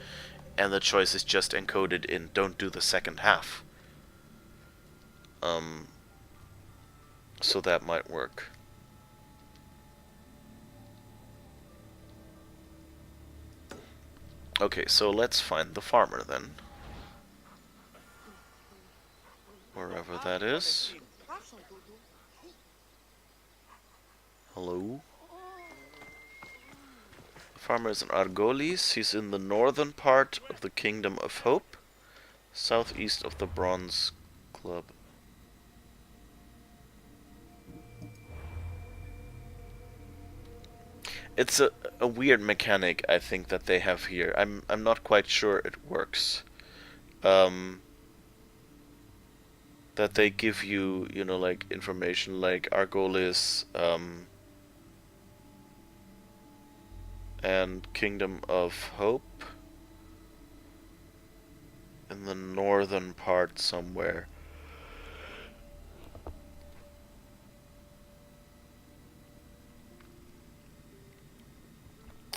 and the choice is just encoded in don't do the second half. So that might work. Okay, so let's find the farmer then. Wherever that is. Hello? The farmer is in Argolis. He's in the northern part of the Kingdom of Hope, southeast of the Bronze Club. It's a weird mechanic, I think, that they have here. I'm not quite sure it works. That they give you, you know, like information like Argolis, and Kingdom of Hope in the northern part somewhere.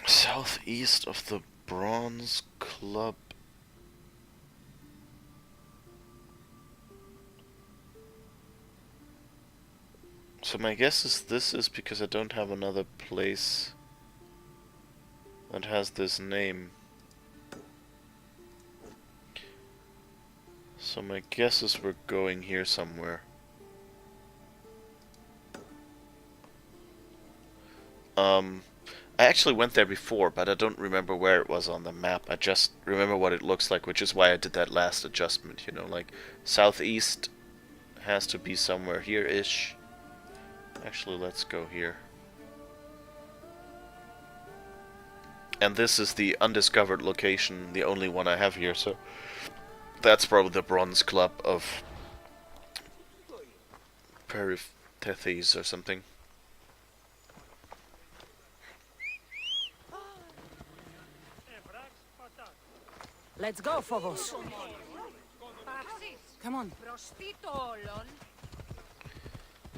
Southeast of the Bronze Club. So my guess is this is because I don't have another place that has this name. So my guess is we're going here somewhere. I actually went there before, but I don't remember where it was on the map. I just remember what it looks like, which is why I did that last adjustment, you know, like southeast has to be somewhere here-ish. Actually, let's go here. And this is the undiscovered location, the only one I have here, so that's probably the Bronze Club of Peripathes or something. Let's go, Phobos. Come on.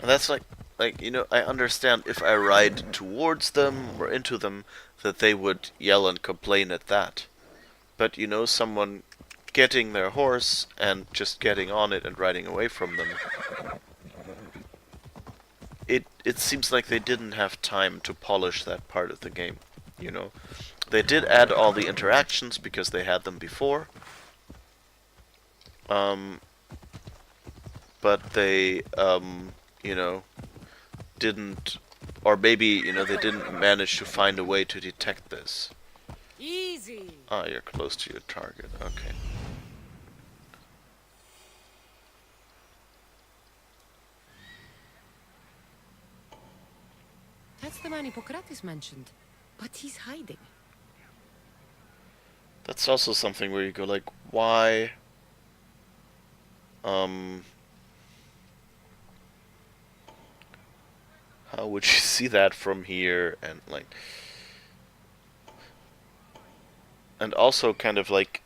And that's like, you know, I understand if I ride towards them or into them that they would yell and complain at that. But, you know, someone getting their horse and just getting on it and riding away from them, it seems like they didn't have time to polish that part of the game, you know. They did add all the interactions because they had them before. But they, you know, didn't, or maybe, you know, they didn't manage to find a way to detect this. Easy. Ah, you're close to your target, okay. That's the man Hippocrates mentioned. But he's hiding. That's also something where you go like, why? How would you see that from here? And like, and also kind of like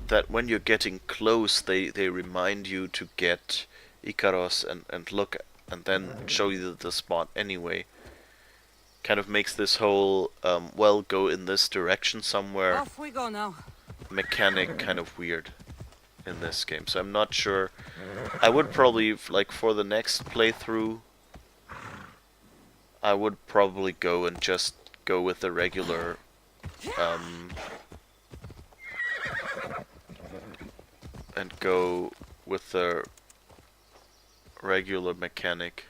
that when you're getting close, they remind you to get Icaros and look and then show you the spot anyway. Kind of makes this whole well, go in this direction somewhere Off we go now. mechanic kind of weird in this game. So I'm not sure. I would probably, like, for the next playthrough, I would probably go and just go with the regular and go with the regular mechanic,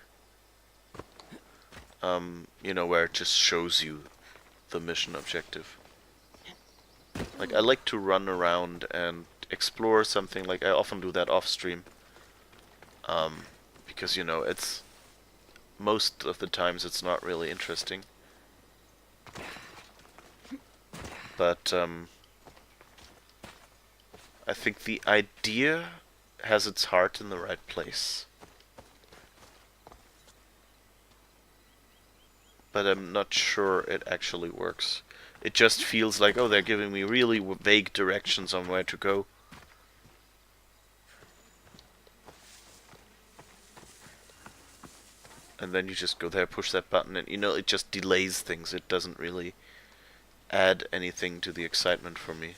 you know, where it just shows you the mission objective. Like, I like to run around and explore something. Like, I often do that off stream, because, you know, it's most of the times it's not really interesting, but I think the idea has its heart in the right place, but I'm not sure it actually works. It just feels like, oh, they're giving me really vague directions on where to go. And then you just go there, push that button, and, you know, it just delays things. It doesn't really add anything to the excitement for me.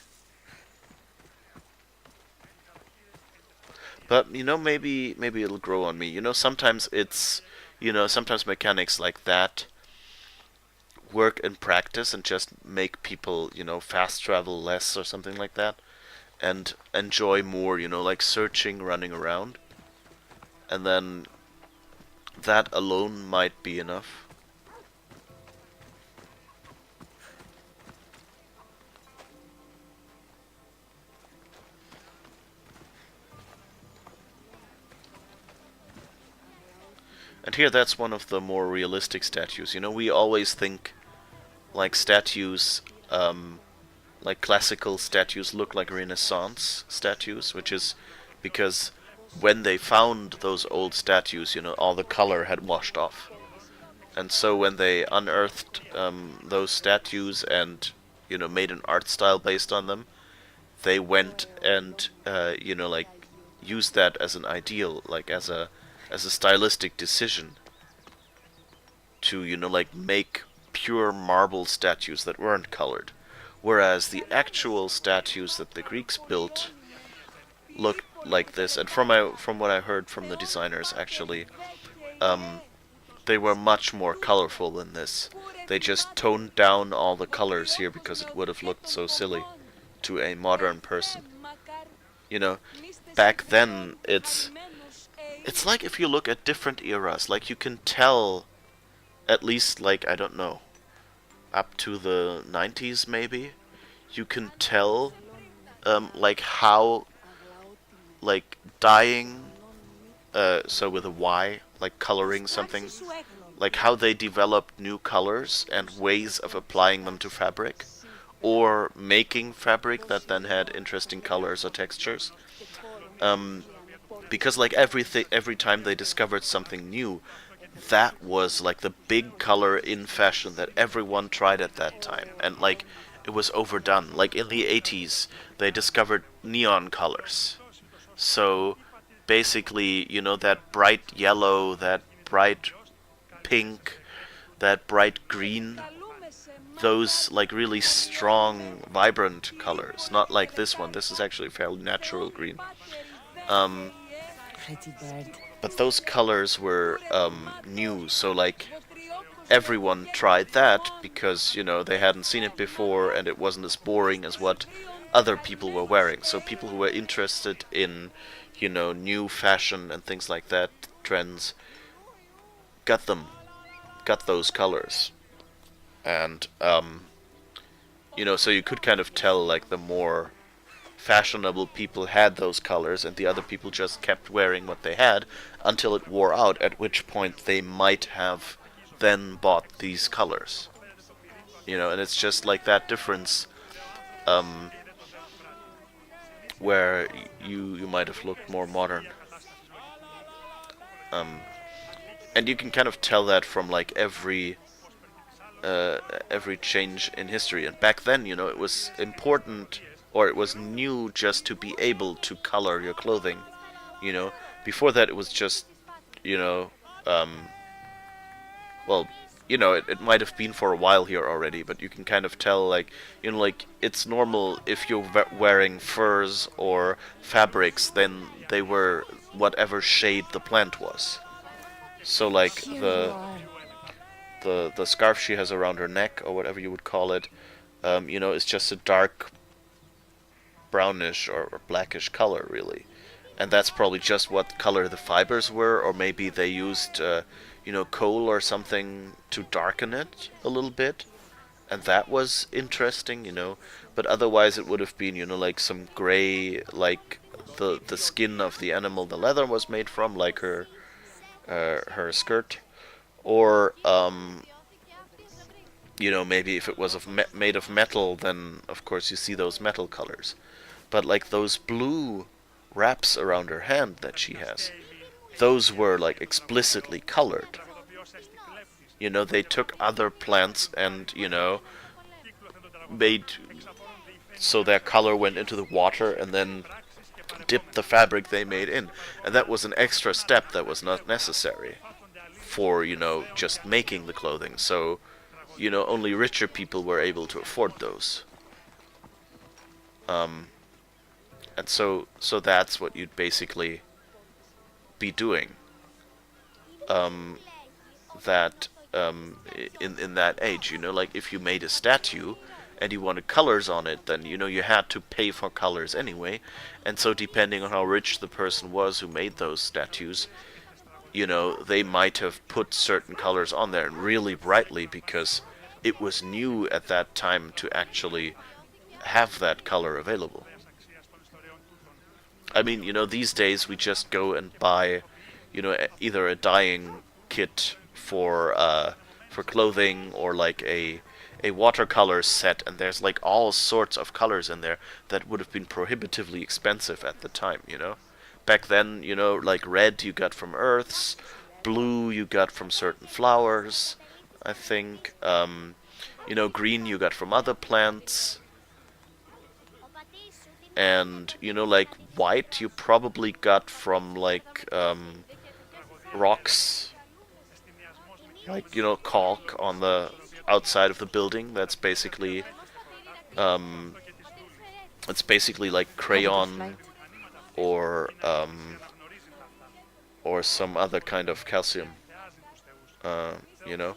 But, you know, maybe it'll grow on me. You know, sometimes it's, you know, sometimes mechanics like that work in practice and just make people, you know, fast travel less or something like that, and enjoy more, you know, like searching, running around. And then that alone might be enough. And here that's one of the more realistic statues. You know, we always think like statues, like classical statues look like Renaissance statues, which is because when they found those old statues, you know, all the color had washed off. And so when they unearthed those statues and, you know, made an art style based on them, they went and, you know, like, used that as an ideal, like as a stylistic decision to, you know, like, make pure marble statues that weren't colored. Whereas the actual statues that the Greeks built looked like this, and from what I heard from the designers, actually, they were much more colorful than this. They just toned down all the colors here because it would have looked so silly to a modern person. You know, back then it's like if you look at different eras, like you can tell, at least like, I don't know, up to the 90s maybe, you can tell like how, like, dyeing, so with a Y, like coloring something, like how they developed new colors and ways of applying them to fabric, or making fabric that then had interesting colors or textures. Because like every time they discovered something new, that was like the big color in fashion that everyone tried at that time, and like it was overdone. Like in the 80s, they discovered neon colors. So basically, you know, that bright yellow, that bright pink, that bright green, those like really strong, vibrant colors. Not like this one. This is actually fairly natural green. Pretty bird. But those colors were new, so like everyone tried that because, you know, they hadn't seen it before and it wasn't as boring as what other people were wearing. So people who were interested in, you know, new fashion and things like that, trends, got those colors. And, you know, so you could kind of tell, like, the more fashionable people had those colors and the other people just kept wearing what they had until it wore out, at which point they might have then bought these colors. You know, and it's just like that difference, where you might have looked more modern. And you can kind of tell that from like every change in history. And back then, you know, it was important, or it was new, just to be able to color your clothing. You know, before that it was just, you know, well, you know, it might have been for a while here already, but you can kind of tell, like, you know, like, it's normal if you're wearing furs or fabrics, then they were whatever shade the plant was. So, like, the scarf she has around her neck, or whatever you would call it, you know, is just a dark brownish or blackish color, really. And that's probably just what color the fibers were, or maybe they used, you know, coal or something to darken it a little bit, and that was interesting, you know. But otherwise it would have been, you know, like some gray, like the skin of the animal the leather was made from, like her skirt, or you know, maybe if it was made of metal, then of course you see those metal colors. But like those blue wraps around her hand that she has, those were like explicitly colored. You know, they took other plants and, you know, made so their color went into the water and then dipped the fabric they made in. And that was an extra step that was not necessary for, you know, just making the clothing. So, you know, only richer people were able to afford those. And so that's what you'd basically be doing. That in that age, you know, like if you made a statue and you wanted colors on it, then, you know, you had to pay for colors anyway. And so depending on how rich the person was who made those statues, you know, they might have put certain colors on there, and really brightly, because it was new at that time to actually have that color available. I mean, you know, these days we just go and buy, you know, either a dyeing kit for clothing, or like a watercolor set, and there's like all sorts of colors in there that would have been prohibitively expensive at the time, you know. Back then, you know, like red you got from earths, blue you got from certain flowers, I think. You know, green you got from other plants, and you know, like white you probably got from like rocks, like, you know, caulk on the outside of the building. That's basically it's basically like crayon or some other kind of calcium, you know.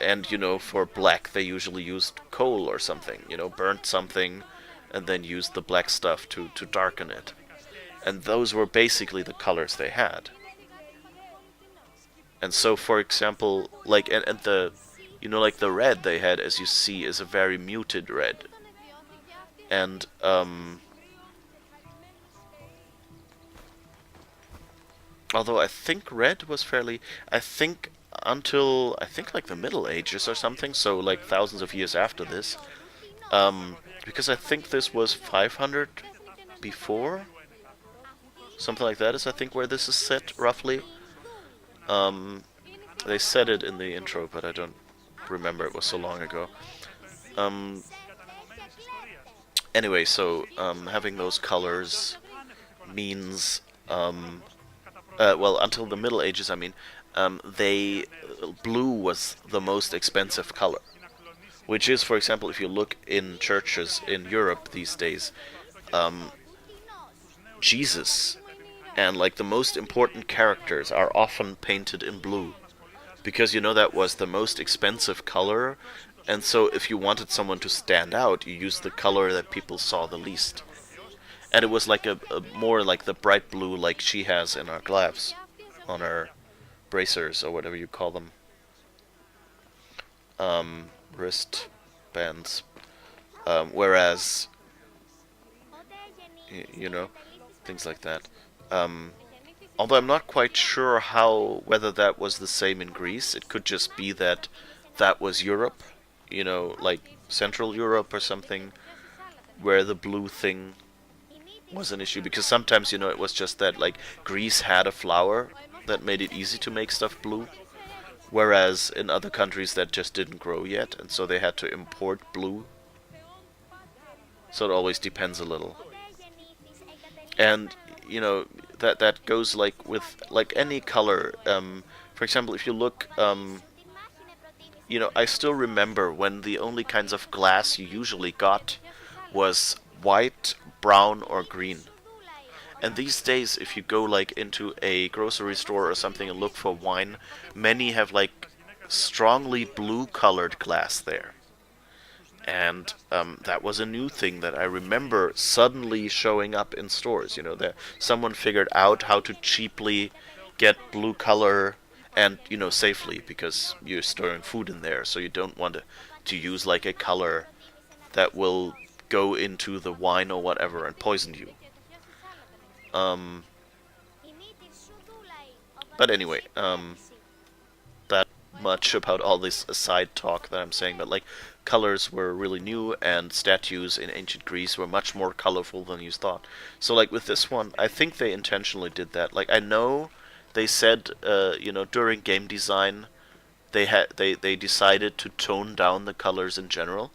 And you know, for black they usually used coal or something, you know, burnt something and then used the black stuff to darken it. And those were basically the colors they had. And so, for example, like, and the, you know, like the red they had, as you see, is a very muted red. And, although I think red was fairly, I think until, I think like the Middle Ages or something, so like thousands of years after this, because I think this was 500 before, something like that is I think where this is set, roughly. They said it in the intro, but I don't remember, it was so long ago. Anyway, so having those colors means, well, until the Middle Ages, I mean, blue was the most expensive color. Which is, for example, if you look in churches in Europe these days, Jesus and like the most important characters are often painted in blue, because you know that was the most expensive color, and so if you wanted someone to stand out, you used the color that people saw the least. And it was like a more like the bright blue like she has in her gloves, on her bracers or whatever you call them, wrist bands, whereas you know, things like that. Although I'm not quite sure whether that was the same in Greece. It could just be that that was Europe, you know, like Central Europe or something, where the blue thing was an issue. Because sometimes, you know, it was just that, like, Greece had a flower that made it easy to make stuff blue, whereas in other countries that just didn't grow yet, and so they had to import blue. So it always depends a little. And you know, that goes like with like any color. For example, if you look, you know, I still remember when the only kinds of glass you usually got was white, brown, or green. And these days, if you go like into a grocery store or something and look for wine, many have like strongly blue colored glass there. And that was a new thing that I remember suddenly showing up in stores. You know, that someone figured out how to cheaply get blue color, and you know, safely, because you're storing food in there, so you don't want to use like a color that will go into the wine or whatever and poison you. But anyway, that much about all this aside talk that I'm saying, but like colors were really new, and statues in ancient Greece were much more colorful than you thought. So like with this one, I think they intentionally did that. Like I know they said, you know, during game design, they decided to tone down the colors in general,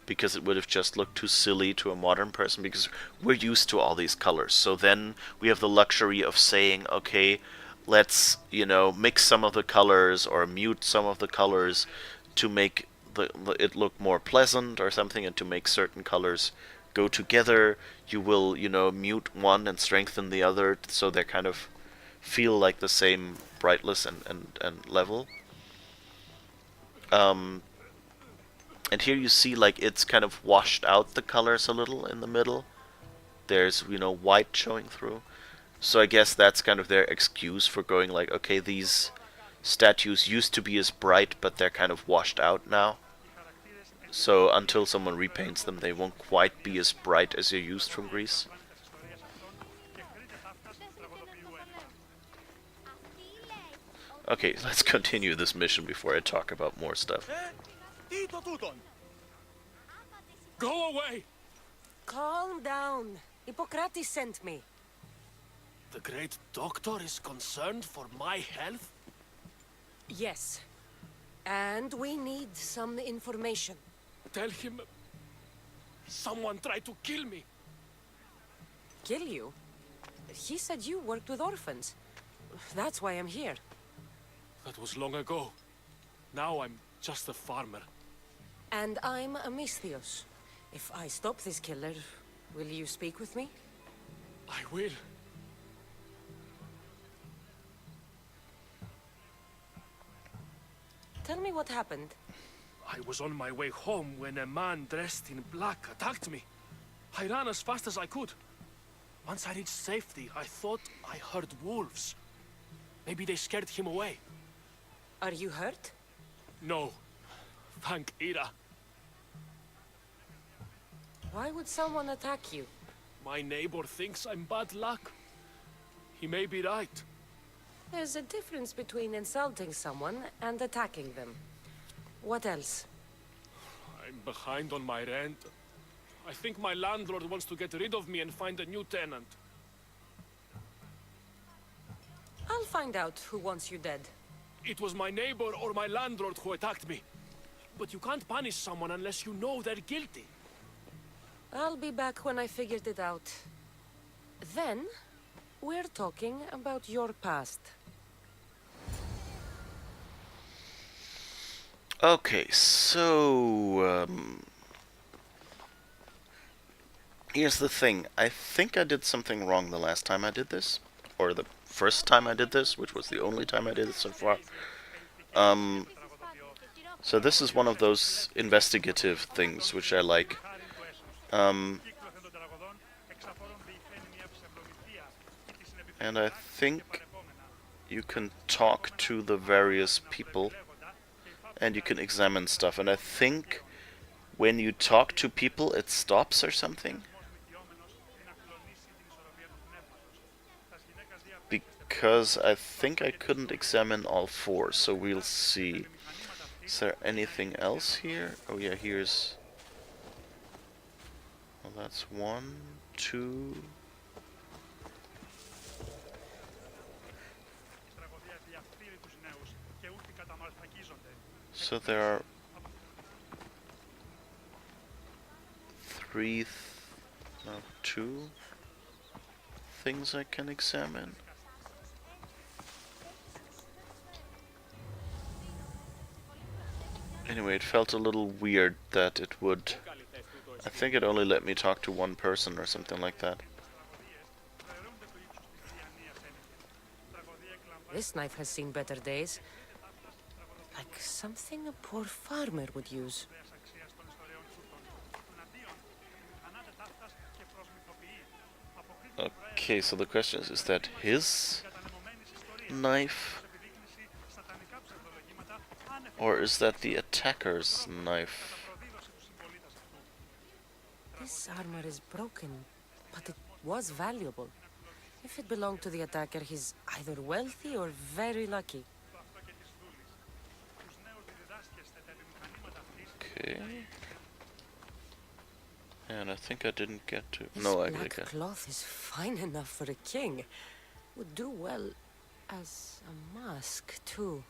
because it would have just looked too silly to a modern person, because we're used to all these colors. So then we have the luxury of saying, okay, let's, you know, mix some of the colors or mute some of the colors to make it look more pleasant or something, and to make certain colors go together. You will, you know, mute one and strengthen the other, so they kind of feel like the same brightness and level. And here you see like it's kind of washed out the colors a little in the middle. There's, you know, white showing through. So I guess that's kind of their excuse for going like, okay, these statues used to be as bright, but they're kind of washed out now. So until someone repaints them, they won't quite be as bright as you're used from Greece. Okay, let's continue this mission before I talk about more stuff. Τι το τούτον? Go away! Calm down. Hippocrates sent me. The great doctor is concerned for my health? Yes. And we need some information. Tell him... someone tried to kill me. Kill you? He said you worked with orphans. That's why I'm here. That was long ago. Now I'm just a farmer. And I'm Amistios. If I stop this killer, will you speak with me? I will. Tell me what happened. I was on my way home when a man dressed in black attacked me. I ran as fast as I could. Once I reached safety, I thought I heard wolves. Maybe they scared him away. Are you hurt? No. Thank Ira. Why would someone attack you? My neighbor thinks I'm bad luck. He may be right. There's a difference between insulting someone and attacking them. What else? I'm behind on my rent. I think my landlord wants to get rid of me and find a new tenant. I'll find out who wants you dead. It was my neighbor or my landlord who attacked me. But you can't punish someone unless you know they're guilty. I'll be back when I figured it out. Then, we're talking about your past. Okay, so here's the thing. I think I did something wrong the last time I did this, or the first time I did this, which was the only time I did it so far. So this is one of those investigative things which I like. And I think you can talk to the various people and you can examine stuff, and I think when you talk to people it stops or something, because I think I couldn't examine all four, so we'll see. Is there anything else here? Oh yeah, here's... well, that's 1, 2... So there are 2 things I can examine. Anyway, it felt a little weird that it would... I think it only let me talk to one person or something like that. This knife has seen better days. Like something a poor farmer would use. Okay, so the question is that his knife? Or is that the attacker's knife? This armor is broken, but it was valuable. If it belonged to the attacker, he's either wealthy or very lucky. Okay. And I think I didn't get to... This no, I black did get... cloth is fine enough for a king. Would do well as a mask, too.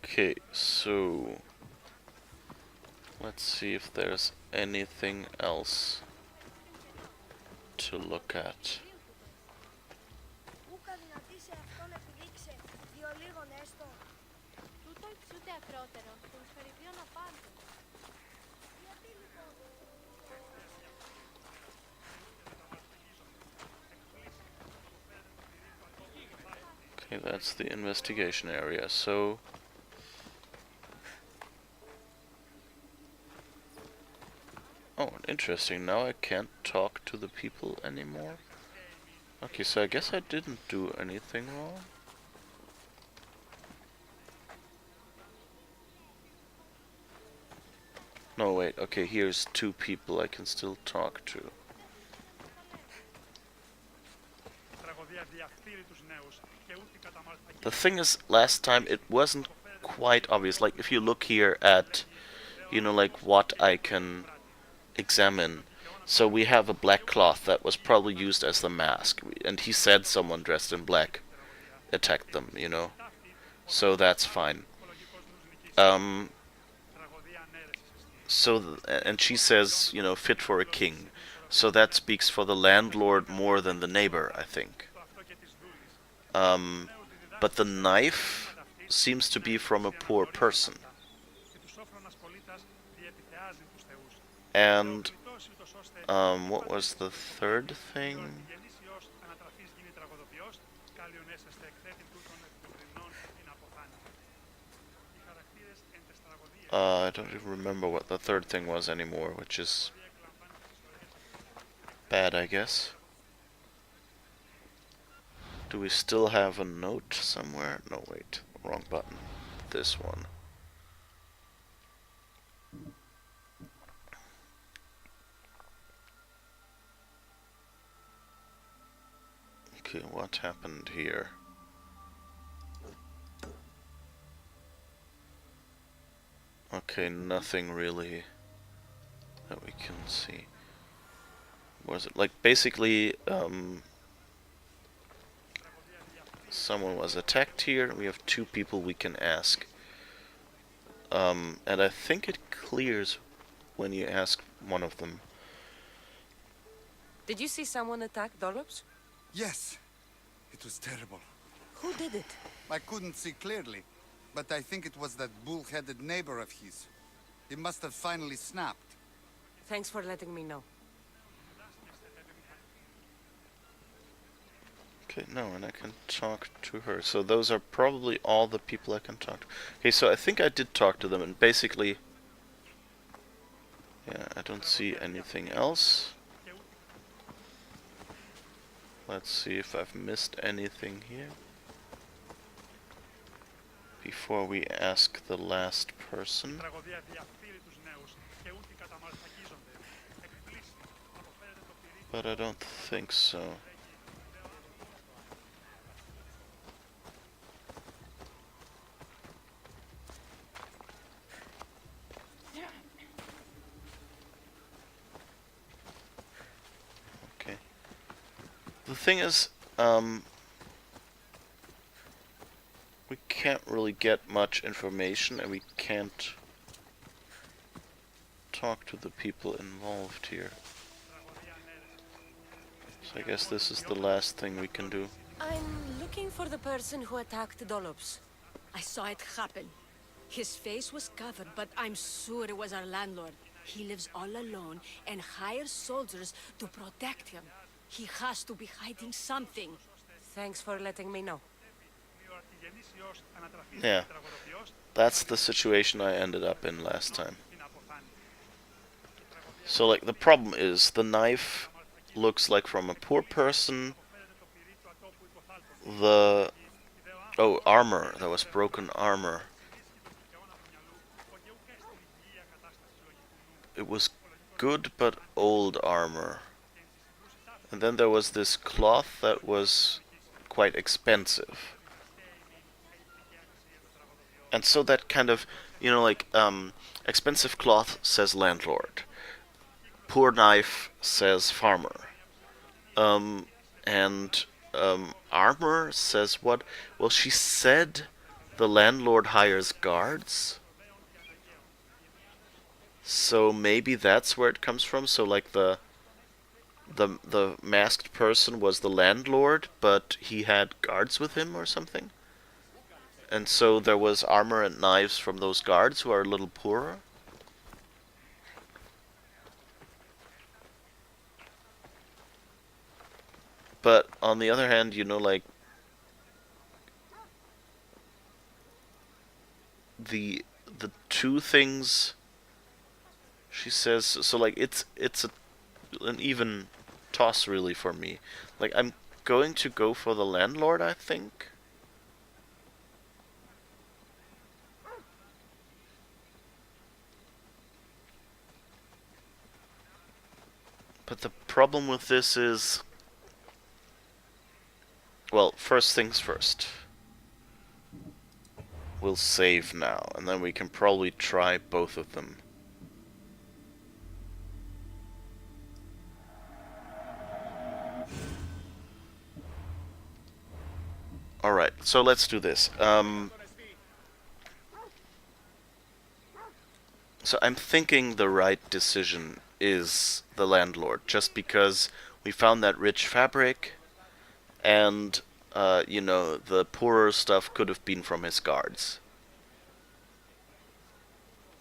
Okay, so... let's see if there's anything else to look at. Okay, that's the investigation area, so... oh, interesting, now I can't talk to the people anymore. Okay, so I guess I didn't do anything wrong. No, wait, okay, here's 2 people I can still talk to. The thing is, last time it wasn't quite obvious. Like, if you look here at, you know, like what I can examine. So we have a black cloth that was probably used as the mask, and he said someone dressed in black attacked them, you know. So that's fine. Um, and she says, you know, fit for a king. So that speaks for the landlord more than the neighbor, I think. But the knife seems to be from a poor person. And what was the third thing? I don't even remember what the third thing was anymore, which is bad, I guess. Do we still have a note somewhere? No, wait. Wrong button. This one. Okay, what happened here? Okay, nothing really that we can see. Was it like basically someone was attacked here? We have two people we can ask. And I think it clears when you ask one of them. Did you see someone attack Dollops? Yes, it was terrible. Who did it? I couldn't see clearly, but I think it was that bull-headed neighbor of his. He must have finally snapped. Thanks for letting me know. Okay, no, and I can talk to her. So those are probably all the people I can talk to. Okay, so I think I did talk to them, and basically... yeah, I don't see anything else. Let's see if I've missed anything here. Before we ask the last person. But I don't think so. Okay. The thing is, we can't really get much information, and we can't talk to the people involved here. So I guess this is the last thing we can do. I'm looking for the person who attacked Dollops. I saw it happen. His face was covered, but I'm sure it was our landlord. He lives all alone and hires soldiers to protect him. He has to be hiding something. Thanks for letting me know. Yeah, that's the situation I ended up in last time. So, like, the problem is, the knife looks like from a poor person. The... oh, armor. That was broken armor. It was good but old armor. And then there was this cloth that was quite expensive. And so that kind of, you know, like, expensive cloth says landlord. Poor knife says farmer. Armor says what? Well, she said the landlord hires guards. So maybe that's where it comes from. So like the masked person was the landlord, but he had guards with him or something. And so there was armor and knives from those guards who are a little poorer. But on the other hand, you know, like the two things she says, so like it's an even toss really for me. Like, I'm going to go for the landlord, I think. But the problem with this is Well, first things first. We'll save now, and then we can probably try both of them. Alright, so let's do this. So I'm thinking the right decision is the landlord, just because we found that rich fabric, and, you know, the poorer stuff could have been from his guards.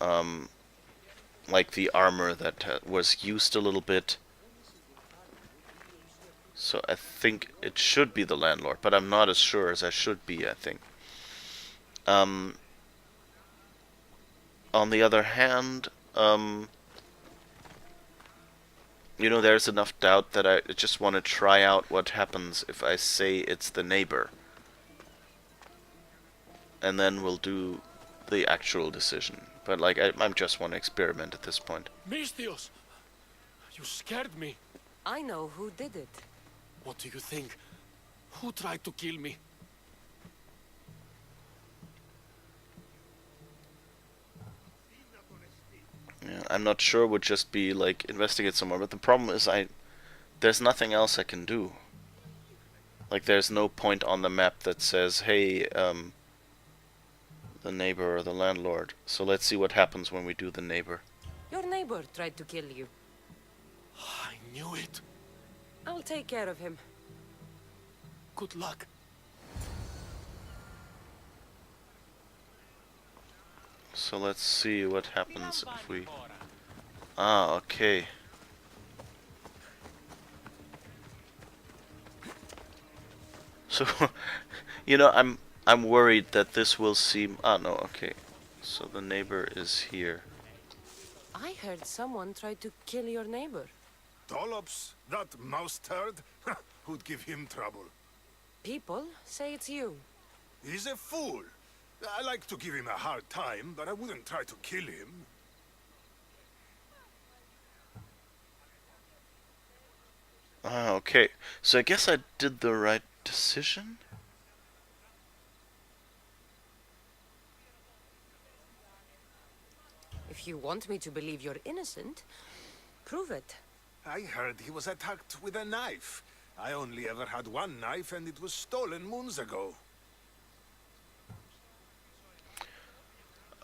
Like the armor that was used a little bit. So I think it should be the landlord, but I'm not as sure as I should be, I think. On the other hand, you know, there's enough doubt that I just want to try out what happens if I say it's the neighbor. And then we'll do the actual decision. But, like, I just want to experiment at this point. Mistios! You scared me. I know who did it. What do you think? Who tried to kill me? Yeah, I'm not sure, would just be, like, investigate somewhere. But the problem is there's nothing else I can do. Like, there's no point on the map that says, hey, the neighbor or the landlord. So let's see what happens when we do the neighbor. Your neighbor tried to kill you. I knew it. I'll take care of him. Good luck. So let's see what happens if we... Ah, okay. So, you know, I'm worried that this will seem... Ah, no, okay. So the neighbor is here. I heard someone tried to kill your neighbor. Dollops, that mouse turd, who'd give him trouble. People say it's you. He's a fool. I like to give him a hard time, but I wouldn't try to kill him. Ah, okay. So I guess I did the right decision? If you want me to believe you're innocent, prove it. I heard he was attacked with a knife. I only ever had one knife, and it was stolen moons ago.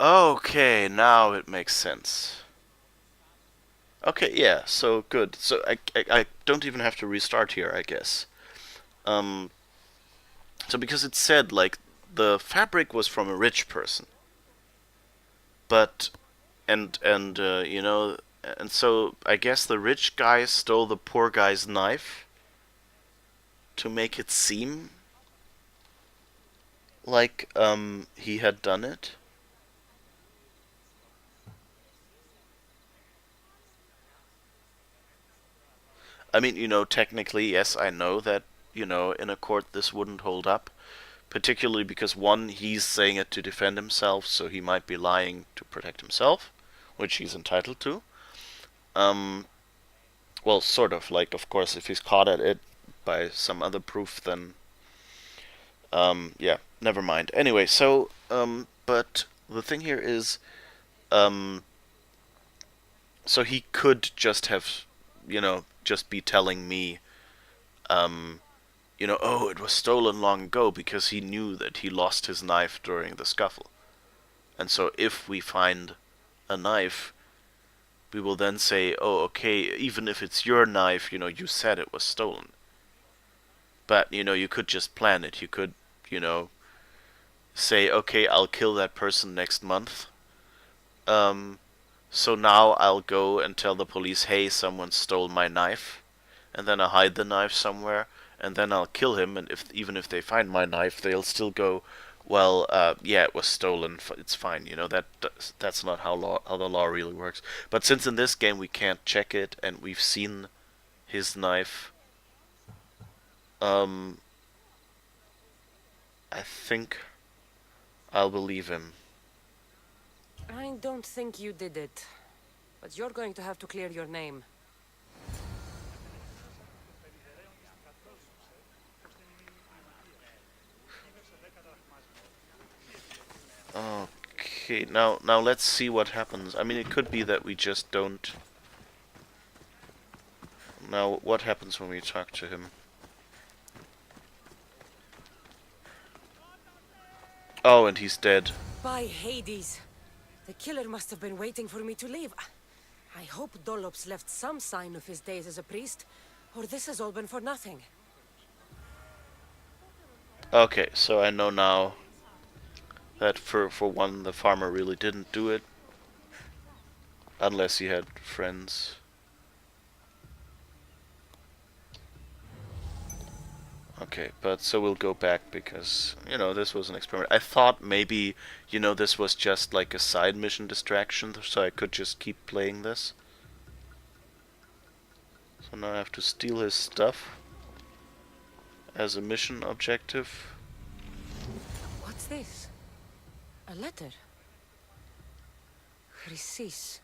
Okay, now it makes sense. Okay, yeah, so good. So I don't even have to restart here, I guess. So because it said, like, the fabric was from a rich person. But, and you know, and so I guess the rich guy stole the poor guy's knife to make it seem like, he had done it. I mean, you know, technically, yes, I know that, you know, in a court this wouldn't hold up. Particularly because, one, he's saying it to defend himself, so he might be lying to protect himself, which he's entitled to. Well, sort of, like, of course, if he's caught at it by some other proof, then, yeah, never mind. Anyway, so, but the thing here is, so he could just have, you know, just be telling me, you know, oh, it was stolen long ago, because he knew that he lost his knife during the scuffle. And so if we find a knife, we will then say, oh, okay, even if it's your knife, you know, you said it was stolen. But, you know, you could just plan it. You could, you know, say, okay, I'll kill that person next month. So now I'll go and tell the police, hey, someone stole my knife. And then I'll hide the knife somewhere. And then I'll kill him. And even if they find my knife, they'll still go, well, yeah, it was stolen. It's fine. You know, that's not how the law really works. But since in this game we can't check it, and we've seen his knife, I think I'll believe him. I don't think you did it. But you're going to have to clear your name. Okay, now let's see what happens. I mean, it could be that we just don't... Now, what happens when we talk to him? Oh, and he's dead. By Hades! The killer must have been waiting for me to leave. I hope Dollops left some sign of his days as a priest, or this has all been for nothing. Okay, so I know now that for one, the farmer really didn't do it. Unless he had friends. Okay, but so we'll go back because, you know, this was an experiment. I thought maybe, you know, this was just like a side mission distraction, so I could just keep playing this. So now I have to steal his stuff as a mission objective. What's this? A letter. Chrysis.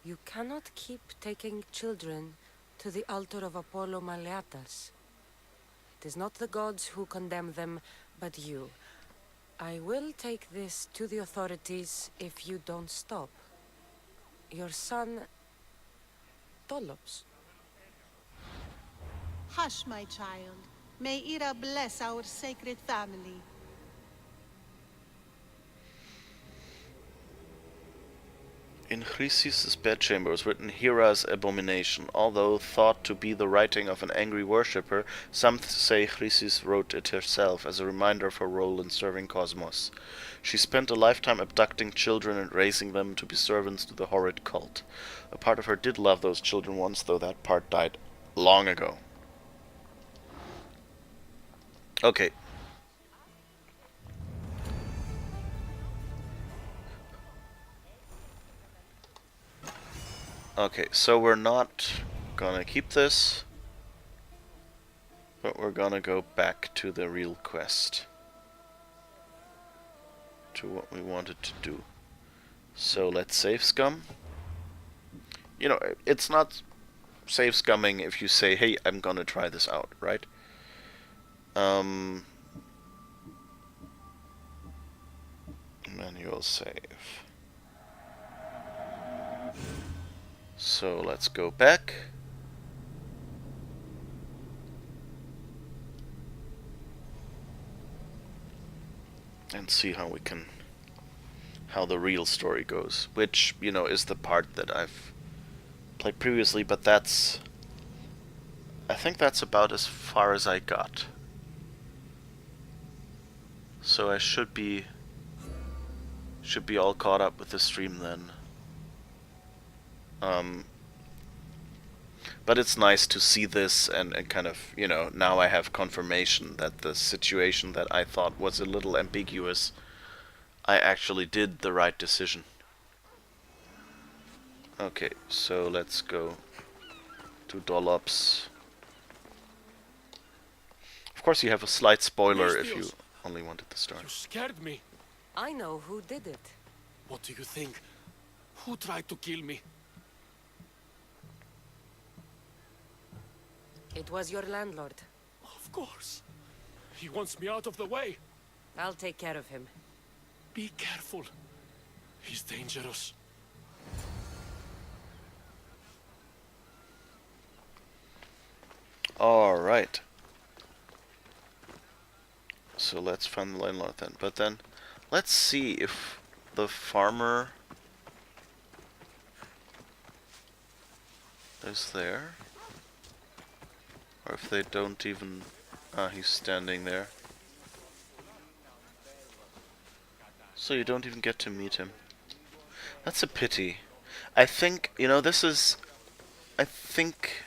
You cannot keep taking children to the altar of Apollo Maleatas. It is not the gods who condemn them, but you. I will take this to the authorities if you don't stop. Your son... Dollops. Hush, my child. May Ira bless our sacred family. In Chrysis' bedchamber was written Hera's abomination. Although thought to be the writing of an angry worshipper, some say Chrysis wrote it herself as a reminder of her role in serving Cosmos. She spent a lifetime abducting children and raising them to be servants to the horrid cult. A part of her did love those children once, though that part died long ago. Okay. Okay, so we're not gonna keep this, but we're gonna go back to the real quest. To what we wanted to do. So let's save scum. You know, it's not save scumming if you say, hey, I'm gonna try this out, right? Manual save. So let's go back. And see how we can... how the real story goes. Which, you know, is the part that I've played previously, but that's... I think that's about as far as I got. So I should be all caught up with the stream then. But it's nice to see this and kind of, you know, now I have confirmation that the situation that I thought was a little ambiguous, I actually did the right decision. Okay, so let's go to Dollops. Of course you have a slight spoiler if you only wanted the start. You scared me. I know who did it. What do you think? Who tried to kill me? It was your landlord. Of course. He wants me out of the way. I'll take care of him. Be careful. He's dangerous. Alright. So let's find the landlord then. But then, let's see if the farmer is there. Or if they don't even... Ah, he's standing there. So you don't even get to meet him. That's a pity. I think, you know, this is... I think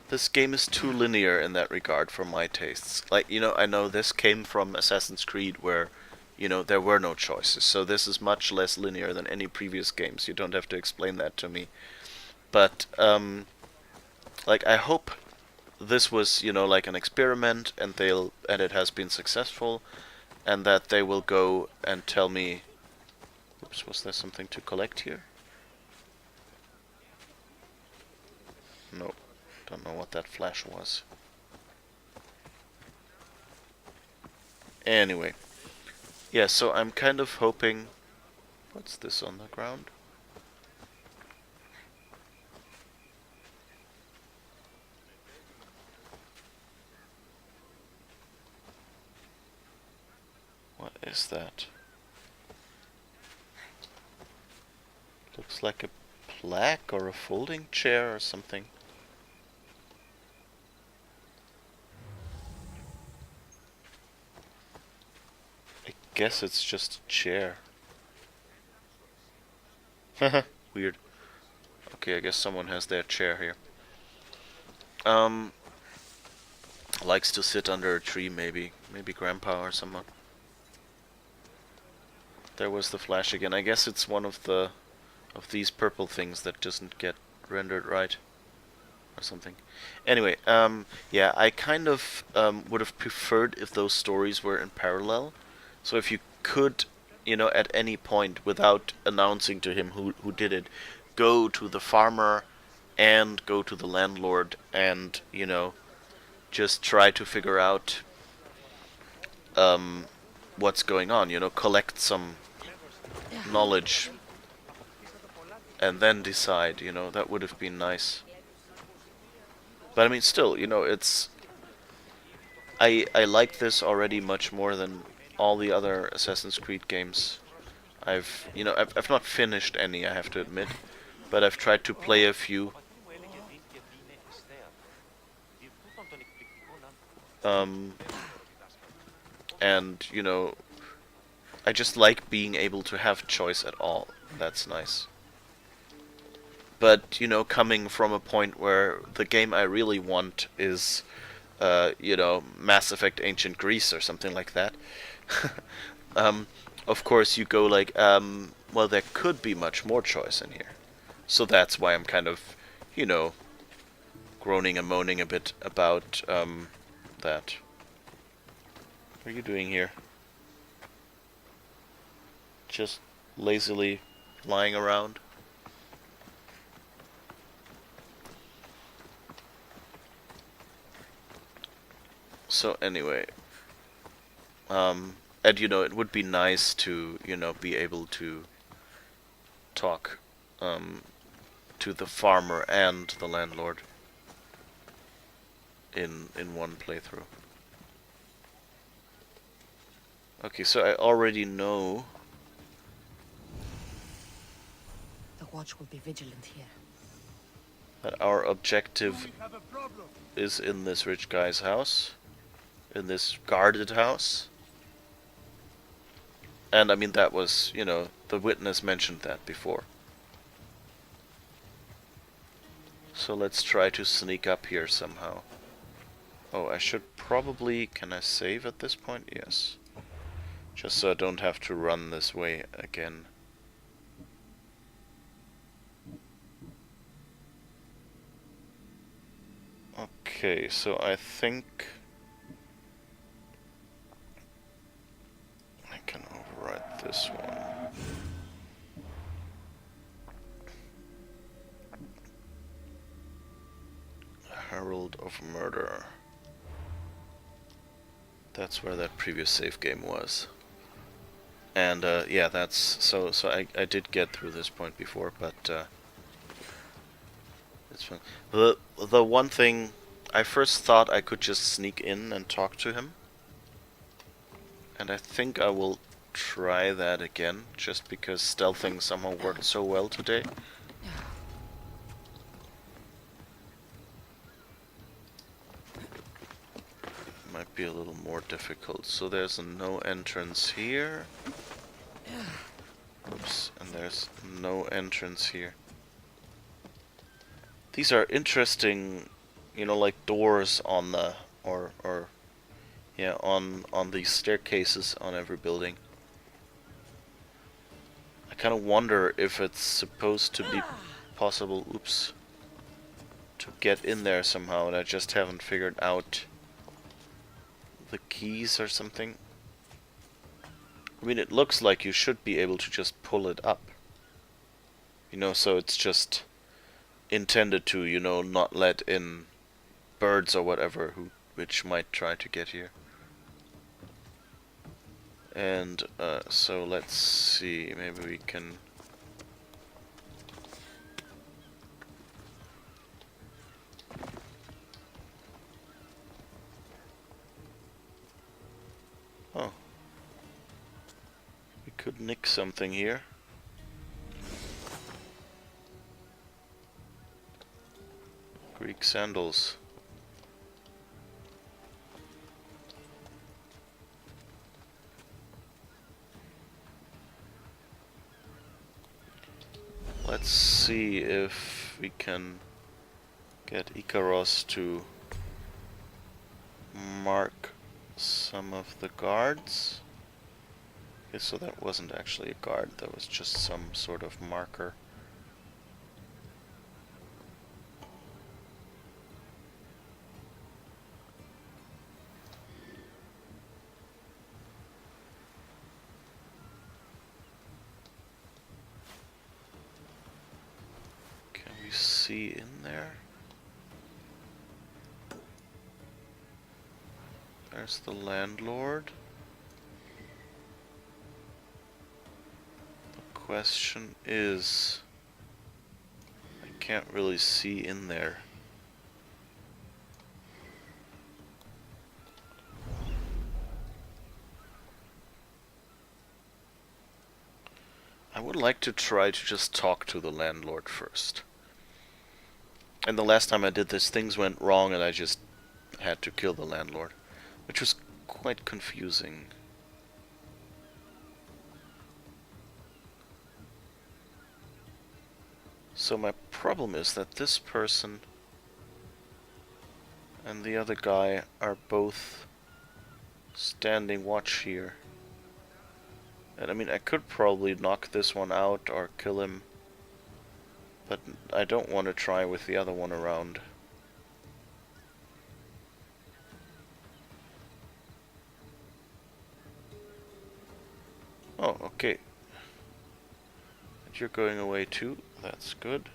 this game is too linear in that regard for my tastes. Like, you know, I know this came from Assassin's Creed where, you know, there were no choices. So this is much less linear than any previous games. You don't have to explain that to me. But, like, I hope this was, you know, like an experiment and it has been successful, and that they will go and tell me... Oops, was there something to collect here? No, don't know what that flash was. Anyway, Yeah, so I'm kind of hoping... What's this on the ground? What is that? Looks like a plaque or a folding chair or something. I guess it's just a chair. Weird. Okay, I guess someone has their chair here. Likes to sit under a tree, maybe. Maybe Grandpa or someone. There was the flash again. I guess it's one of these purple things that doesn't get rendered right. Or something. Anyway, yeah, I kind of would have preferred if those stories were in parallel. So if you could, you know, at any point, without announcing to him who did it, go to the farmer and go to the landlord and, you know, just try to figure out what's going on, you know, collect some knowledge and then decide, you know, that would have been nice. But I mean, still, you know, it's... I like this already much more than all the other Assassin's Creed games. I've not finished any, I have to admit, but I've tried to play a few. And, you know, I just like being able to have choice at all. That's nice. But, you know, coming from a point where the game I really want is, you know, Mass Effect Ancient Greece or something like that, of course you go like, well, there could be much more choice in here. So that's why I'm kind of, you know, groaning and moaning a bit about, that. What are you doing here? Just lazily lying around? So anyway, and you know, it would be nice to, you know, be able to talk to the farmer and the landlord in one playthrough. Okay, so I already know The watch will be vigilant here. that our objective is in this rich guy's house, in this guarded house. And I mean, that was, you know, the witness mentioned that before. So let's try to sneak up here somehow. Oh, I should probably... Can I save at this point? Yes. Just so I don't have to run this way again. Okay, so I think I can override this one. Herald of Murder. That's where that previous save game was. And yeah, that's so I did get through this point before, but it's fun. The one thing I first thought I could just sneak in and talk to him, and I think I will try that again, just because stealthing somehow worked so well today. Might be a little more difficult. So there's a no entrance here. Oops, and there's no entrance here. These are interesting, you know, like doors on the or yeah, on these staircases on every building. I kind of wonder if it's supposed to be possible, oops, to get in there somehow, and I just haven't figured out the keys or something. I mean, it looks like you should be able to just pull it up. You know, so it's just intended to, you know, not let in birds or whatever which might try to get here. And so let's see, maybe we can... Oh. We could nick something here. Greek sandals. Let's see if we can get Ikaros to mark some of the guards. Okay, so that wasn't actually a guard, that was just some sort of marker. Can we see in there? There's the landlord. The question is, I can't really see in there. I would like to try to just talk to the landlord first. And the last time I did this, things went wrong and I just had to kill the landlord, which was quite confusing. So my problem is that this person and the other guy are both standing watch here. And I mean, I could probably knock this one out or kill him, but I don't want to try with the other one around. Oh, okay. And you're going away too, that's good.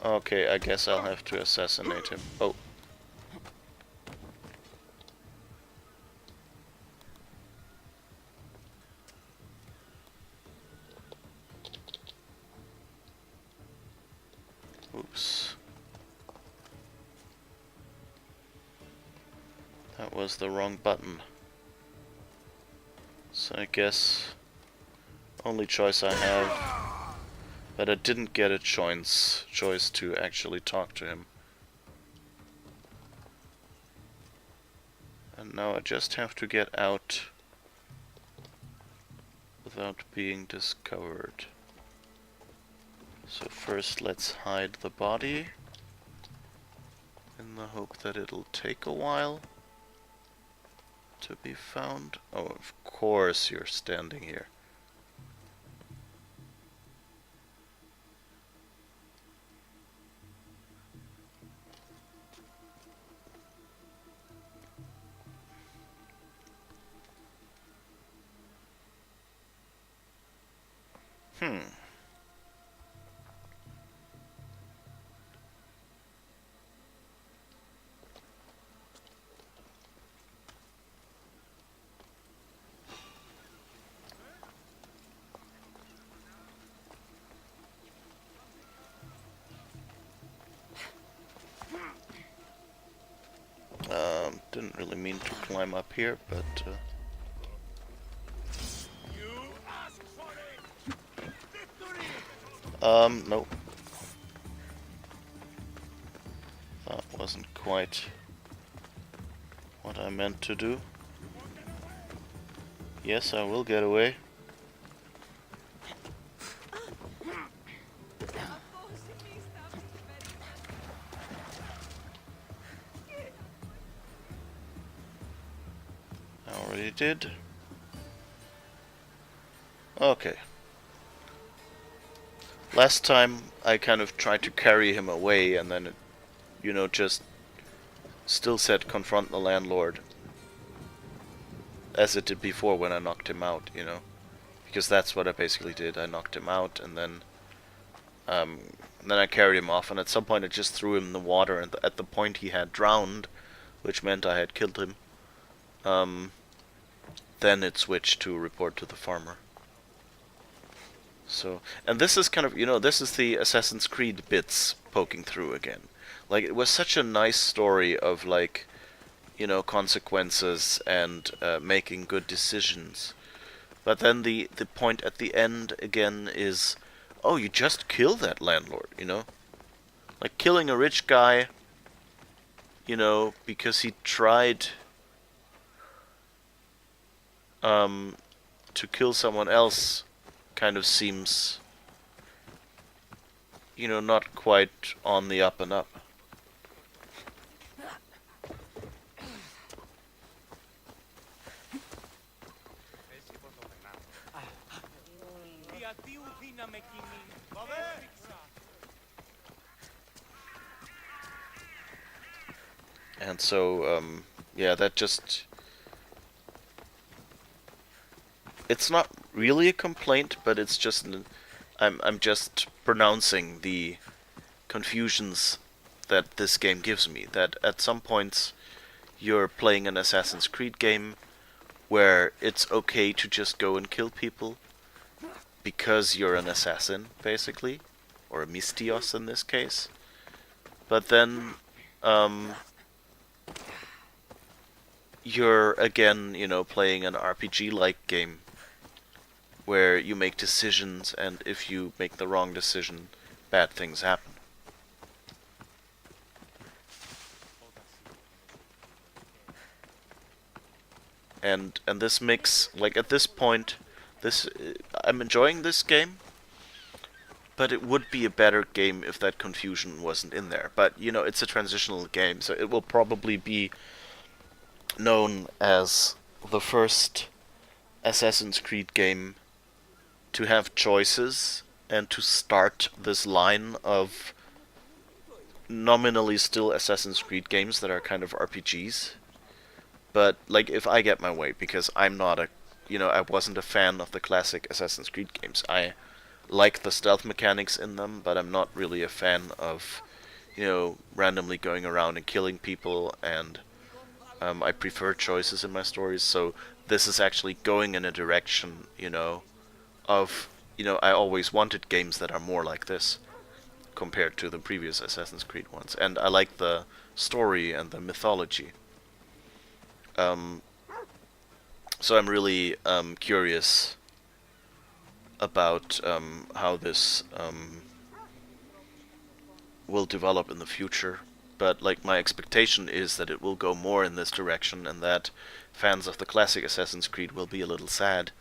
Okay, I guess I'll have to assassinate him. Oh. Oops. That was the wrong button. So I guess only choice I have. But I didn't get a choice to actually talk to him. And now I just have to get out without being discovered. So first let's hide the body, in the hope that it'll take a while to be found. Oh, of course you're standing here. Didn't really mean to climb up here, but nope. That wasn't quite what I meant to do. Yes, I will get away. I already did. Okay. Last time I kind of tried to carry him away and then it, you know, just still said confront the landlord. As it did before when I knocked him out, you know. because that's what I basically did. I knocked him out, and then I carried him off, and at some point I just threw him in the water, and at the point he had drowned, which meant I had killed him, then it switched to report to the farmer. So, and this is kind of, this is the Assassin's Creed bits poking through again. Like, it was such a nice story of, like, consequences and making good decisions. But then the point at the end, again, is, oh, you just kill that landlord, Like, killing a rich guy, because he tried to kill someone else kind of seems, not quite on the up and up. And so, yeah, that just... It's not really a complaint, but it's just... I'm just pronouncing the confusions that this game gives me. That at some points, you're playing an Assassin's Creed game where it's okay to just go and kill people because you're an assassin, basically. Or a Mystios in this case. But then... you're again, playing an RPG-like game where you make decisions, and if you make the wrong decision, bad things happen. And this mix, like at this point, I'm enjoying this game, but it would be a better game if that confusion wasn't in there. But it's a transitional game, so it will probably be known as the first Assassin's Creed game to have choices and to start this line of nominally still Assassin's Creed games that are kind of RPGs. But, like, if I get my way, because I'm not I wasn't a fan of the classic Assassin's Creed games. I like the stealth mechanics in them, but I'm not really a fan of, randomly going around and killing people, and I prefer choices in my stories, so this is actually going in a direction, of, I always wanted games that are more like this, compared to the previous Assassin's Creed ones. And I like the story and the mythology. So I'm really curious about how this will develop in the future. But like my expectation is that it will go more in this direction, and that fans of the classic Assassin's Creed will be a little sad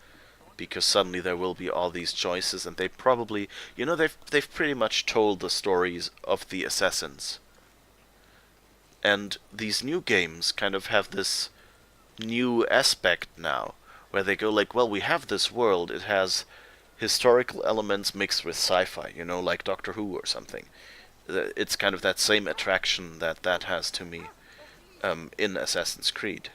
because suddenly there will be all these choices, and they probably, they've pretty much told the stories of the assassins. And these new games kind of have this new aspect now, where they go like, well, we have this world, it has historical elements mixed with sci-fi, like Doctor Who or something. It's kind of that same attraction that has to me in Assassin's Creed.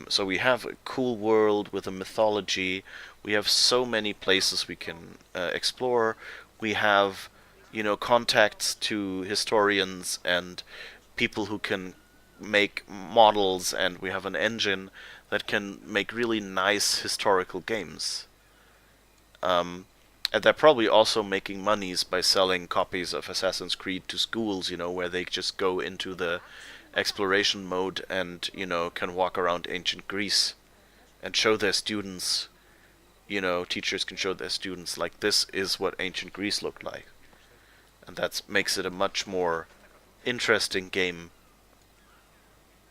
So we have a cool world with a mythology. We have so many places we can explore. We have, contacts to historians and people who can make models, and we have an engine that can make really nice historical games. And they're probably also making monies by selling copies of Assassin's Creed to schools, where they just go into the exploration mode and, can walk around ancient Greece and show their students, teachers can show their students, like, this is what ancient Greece looked like. And that makes it a much more interesting game.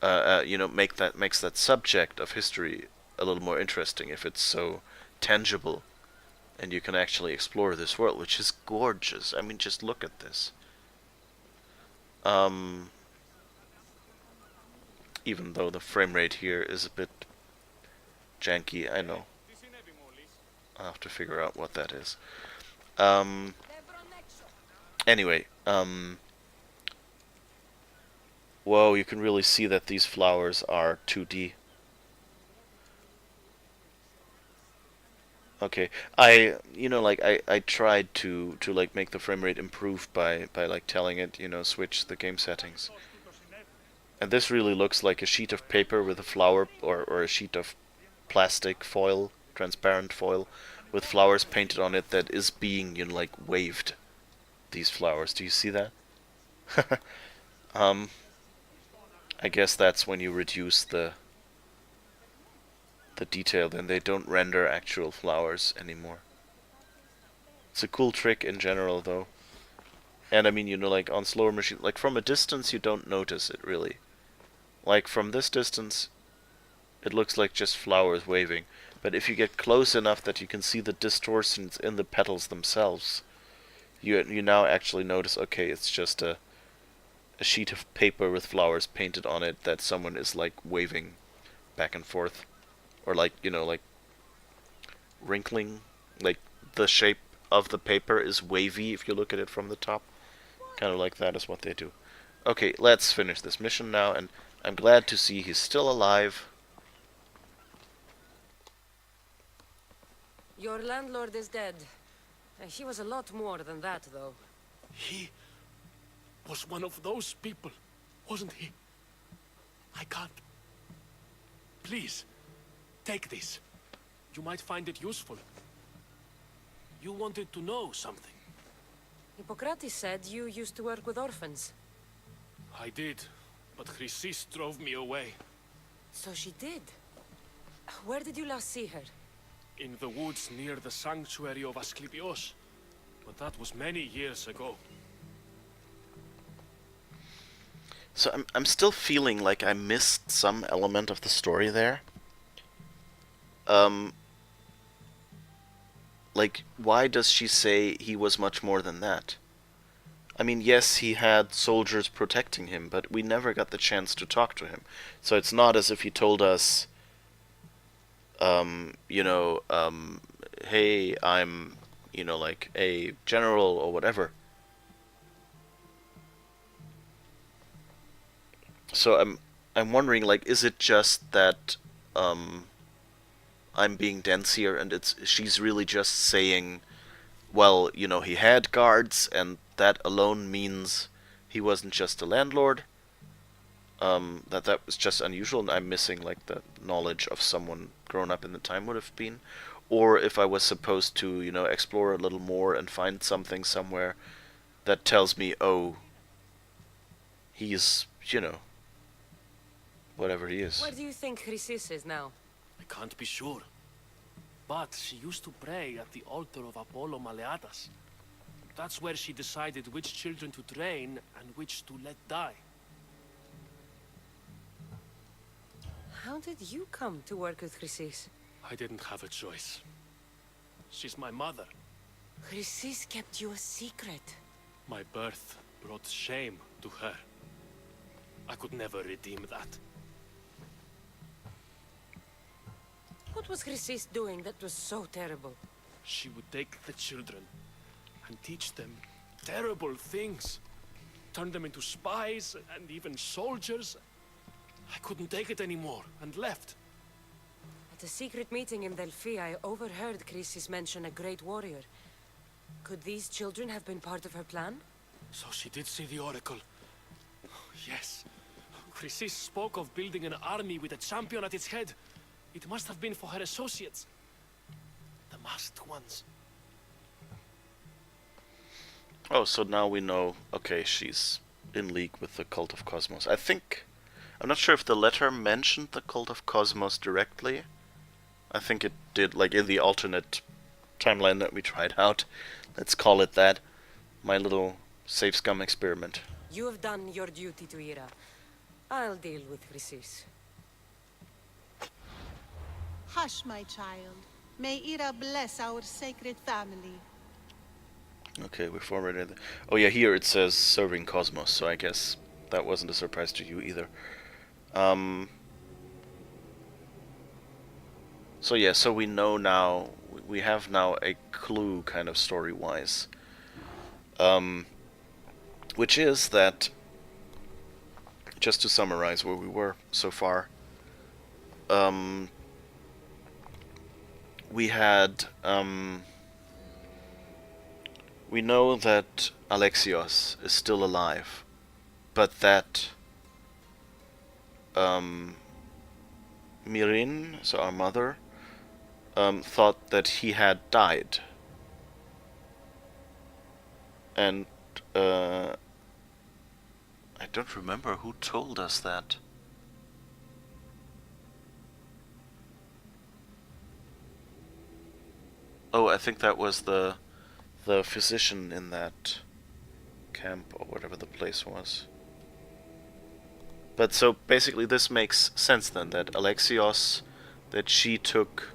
Makes that subject of history a little more interesting if it's so tangible. And you can actually explore this world, which is gorgeous. I mean, just look at this. Even though the frame rate here is a bit janky, I know. I'll have to figure out what that is. Anyway, whoa, you can really see that these flowers are 2D. Okay, I tried to like make the frame rate improve by like telling it, switch the game settings. And this really looks like a sheet of paper with a flower, or a sheet of plastic foil, transparent foil, with flowers painted on it that is being, like waved. These flowers, do you see that? um, I guess that's when you reduce the detail, then they don't render actual flowers anymore. It's a cool trick in general, though. And I mean, like on slower machines, like from a distance, you don't notice it really. Like from this distance, it looks like just flowers waving. But if you get close enough that you can see the distortions in the petals themselves, you now actually notice, okay, it's just a sheet of paper with flowers painted on it that someone is like waving back and forth, or like like wrinkling, like the shape of the paper is wavy if you look at it from the top. Kind of like that is what they do. Okay, let's finish this mission now, and I'm glad to see he's still alive. Your landlord is dead. He was a lot more than that, though. He was one of those people, wasn't he? I can't. Please, take this. You might find it useful. You wanted to know something. Hippocrates said you used to work with orphans. I did, but Chrysis drove me away. So she did. Where did you last see her? In the woods near the sanctuary of Asclepios. But that was many years ago. So I'm still feeling like I missed some element of the story there. Like, why does she say he was much more than that? I mean, yes, he had soldiers protecting him, but we never got the chance to talk to him. So it's not as if he told us, hey, I'm, like a general or whatever. So I'm wondering, like, is it just that I'm being dense here, and she's really just saying, well, he had guards, and that alone means he wasn't just a landlord. That was just unusual, and I'm missing like the knowledge of someone grown up in the time would have been, or if I was supposed to, explore a little more and find something somewhere that tells me, oh, he's, whatever he is. Where do you think Chrysis is now? I can't be sure. But she used to pray at the altar of Apollo Maleatas. That's where she decided which children to train and which to let die. How did you come to work with Chrysis? I didn't have a choice. She's my mother. Chrysis kept you a secret. My birth brought shame to her. I could never redeem that. What was Chrysis doing that was so terrible? She would take the children and teach them terrible things. Turn them into spies and even soldiers. I couldn't take it anymore and left. At a secret meeting in Delphi, I overheard Chrysis mention a great warrior. Could these children have been part of her plan? So she did see the oracle. Yes. Chrysis spoke of building an army with a champion at its head. It must have been for her associates. The masked ones. Oh, so now we know, okay, she's in league with the Cult of Cosmos. I'm not sure if the letter mentioned the Cult of Cosmos directly. I think it did, like in the alternate timeline that we tried out. Let's call it that. My little save scum experiment. You have done your duty to Ira. I'll deal with Chrysis. Hush, my child. May Ira bless our sacred family. Okay, we're forward. Oh yeah, here it says serving Cosmos, so I guess that wasn't a surprise to you either. So yeah, so we know now, we have now a clue kind of story-wise. Which is that, just to summarize where we were so far, we had, we know that Alexios is still alive, but that Mirin, so our mother, thought that he had died. And I don't remember who told us that. Oh, I think that was the physician in that camp or whatever the place was. But so basically this makes sense then, that Alexios, that she took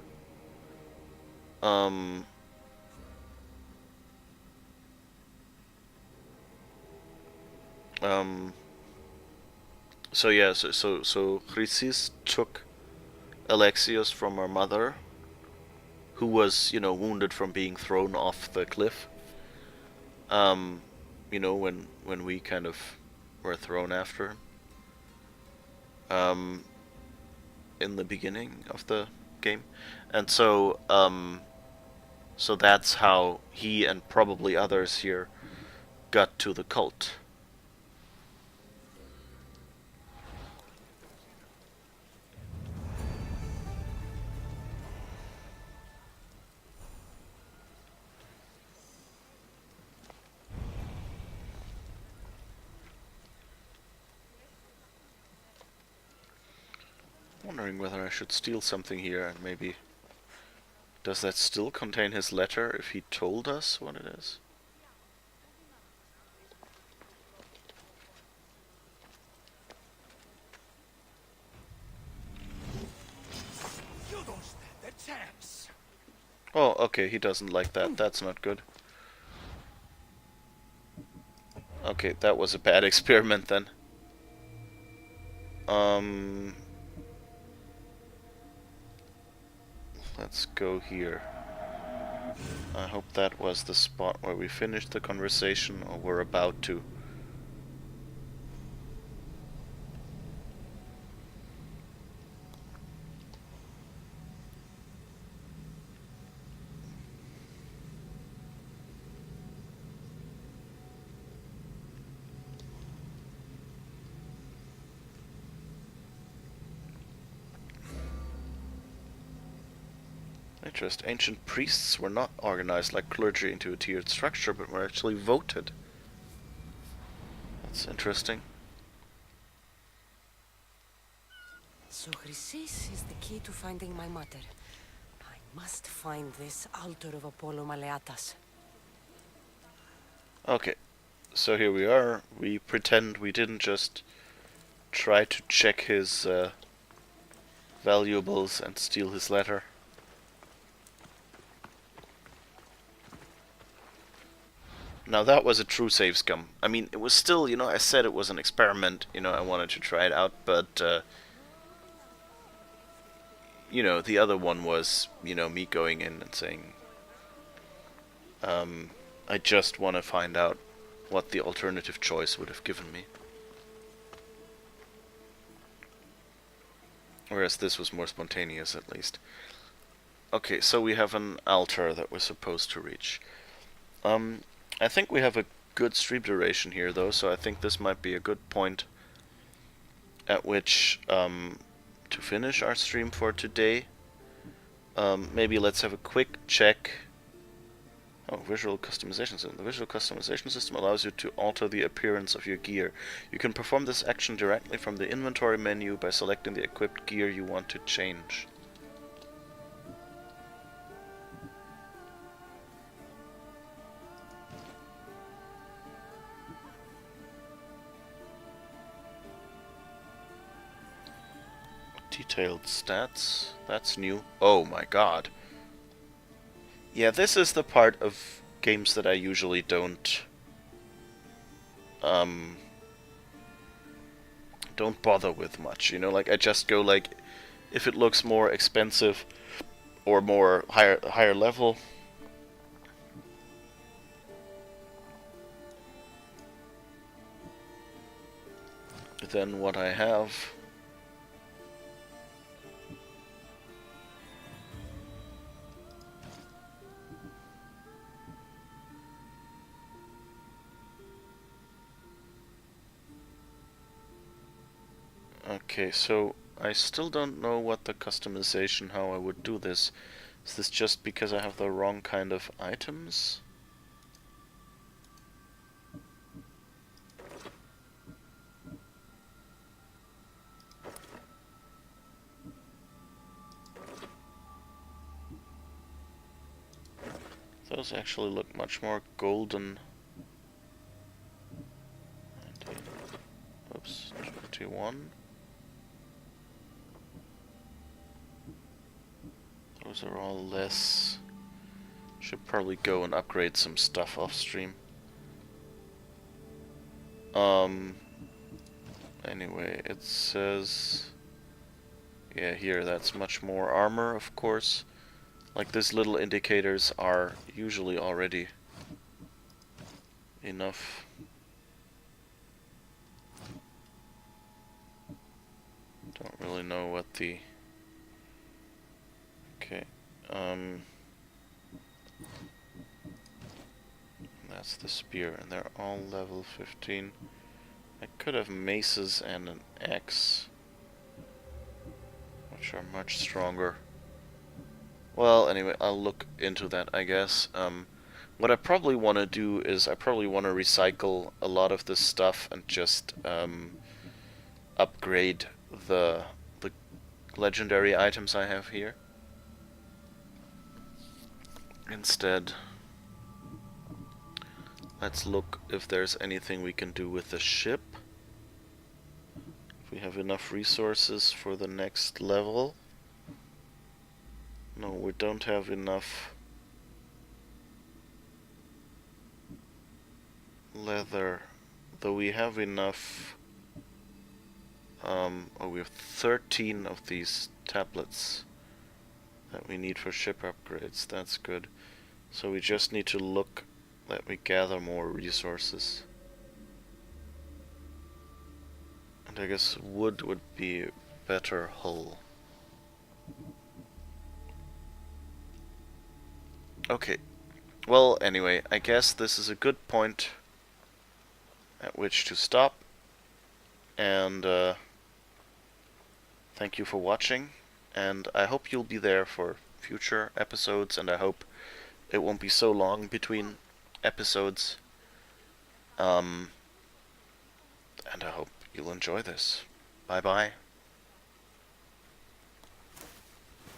so yeah, so Chrysis took Alexios from her mother, who was, you know, wounded from being thrown off the cliff. You know, when we kind of were thrown after in the beginning of the game. And so so that's how he and probably others here got to the cult. Wondering whether I should steal something here and maybe... Does that still contain his letter if he told us what it is? You don't stand a chance. Oh, okay, he doesn't like that. That's not good. Okay, that was a bad experiment then. Let's go here. I hope that was the spot where we finished the conversation, or we're about to. Interest. Ancient priests were not organized like clergy into a tiered structure, but were actually voted. That's interesting. So Chrysis is the key to finding my mother. I must find this altar of Apollo Maleatas. Okay, so here we are. We pretend we didn't just try to check his valuables and steal his letter. Now that was a true save scum. I mean, it was still, you know, I said it was an experiment, you know, I wanted to try it out, but, you know, the other one was, you know, me going in and saying, I just want to find out what the alternative choice would have given me. Whereas this was more spontaneous, at least. Okay, so we have an altar that we're supposed to reach. I think we have a good stream duration here, though, so I think this might be a good point at which to finish our stream for today. Maybe let's have a quick check. Oh, visual customization system. The visual customization system allows you to alter the appearance of your gear. You can perform this action directly from the inventory menu by selecting the equipped gear you want to change. Detailed stats. That's new. Oh my god. Yeah, this is the part of games that I usually don't bother with much, you know, like I just go like, if it looks more expensive or more higher level, than what I have. Okay, so I still don't know what the customization, how I would do this. Is this just because I have the wrong kind of items? Those actually look much more golden. 19, oops, 21. Those are all less. Should probably go and upgrade some stuff off stream. Anyway, it says, yeah, here, that's much more armor, of course. Like, these little indicators are usually already enough. Don't really know what the... Okay, that's the spear, and they're all level 15. I could have maces and an axe, which are much stronger. Well, anyway, I'll look into that, I guess. What I probably want to do is I probably want to recycle a lot of this stuff and just upgrade the legendary items I have here. Instead, let's look if there's anything we can do with the ship. If we have enough resources for the next level. No, we don't have enough leather, though we have enough. Oh, we have 13 of these tablets that we need for ship upgrades. That's good. So we just need to look that we gather more resources. And I guess wood would be better hull. Okay, well, anyway, I guess this is a good point at which to stop, and thank you for watching, and I hope you'll be there for future episodes, and I hope it won't be so long between episodes, and I hope you'll enjoy this. Bye bye.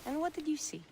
And what did you see?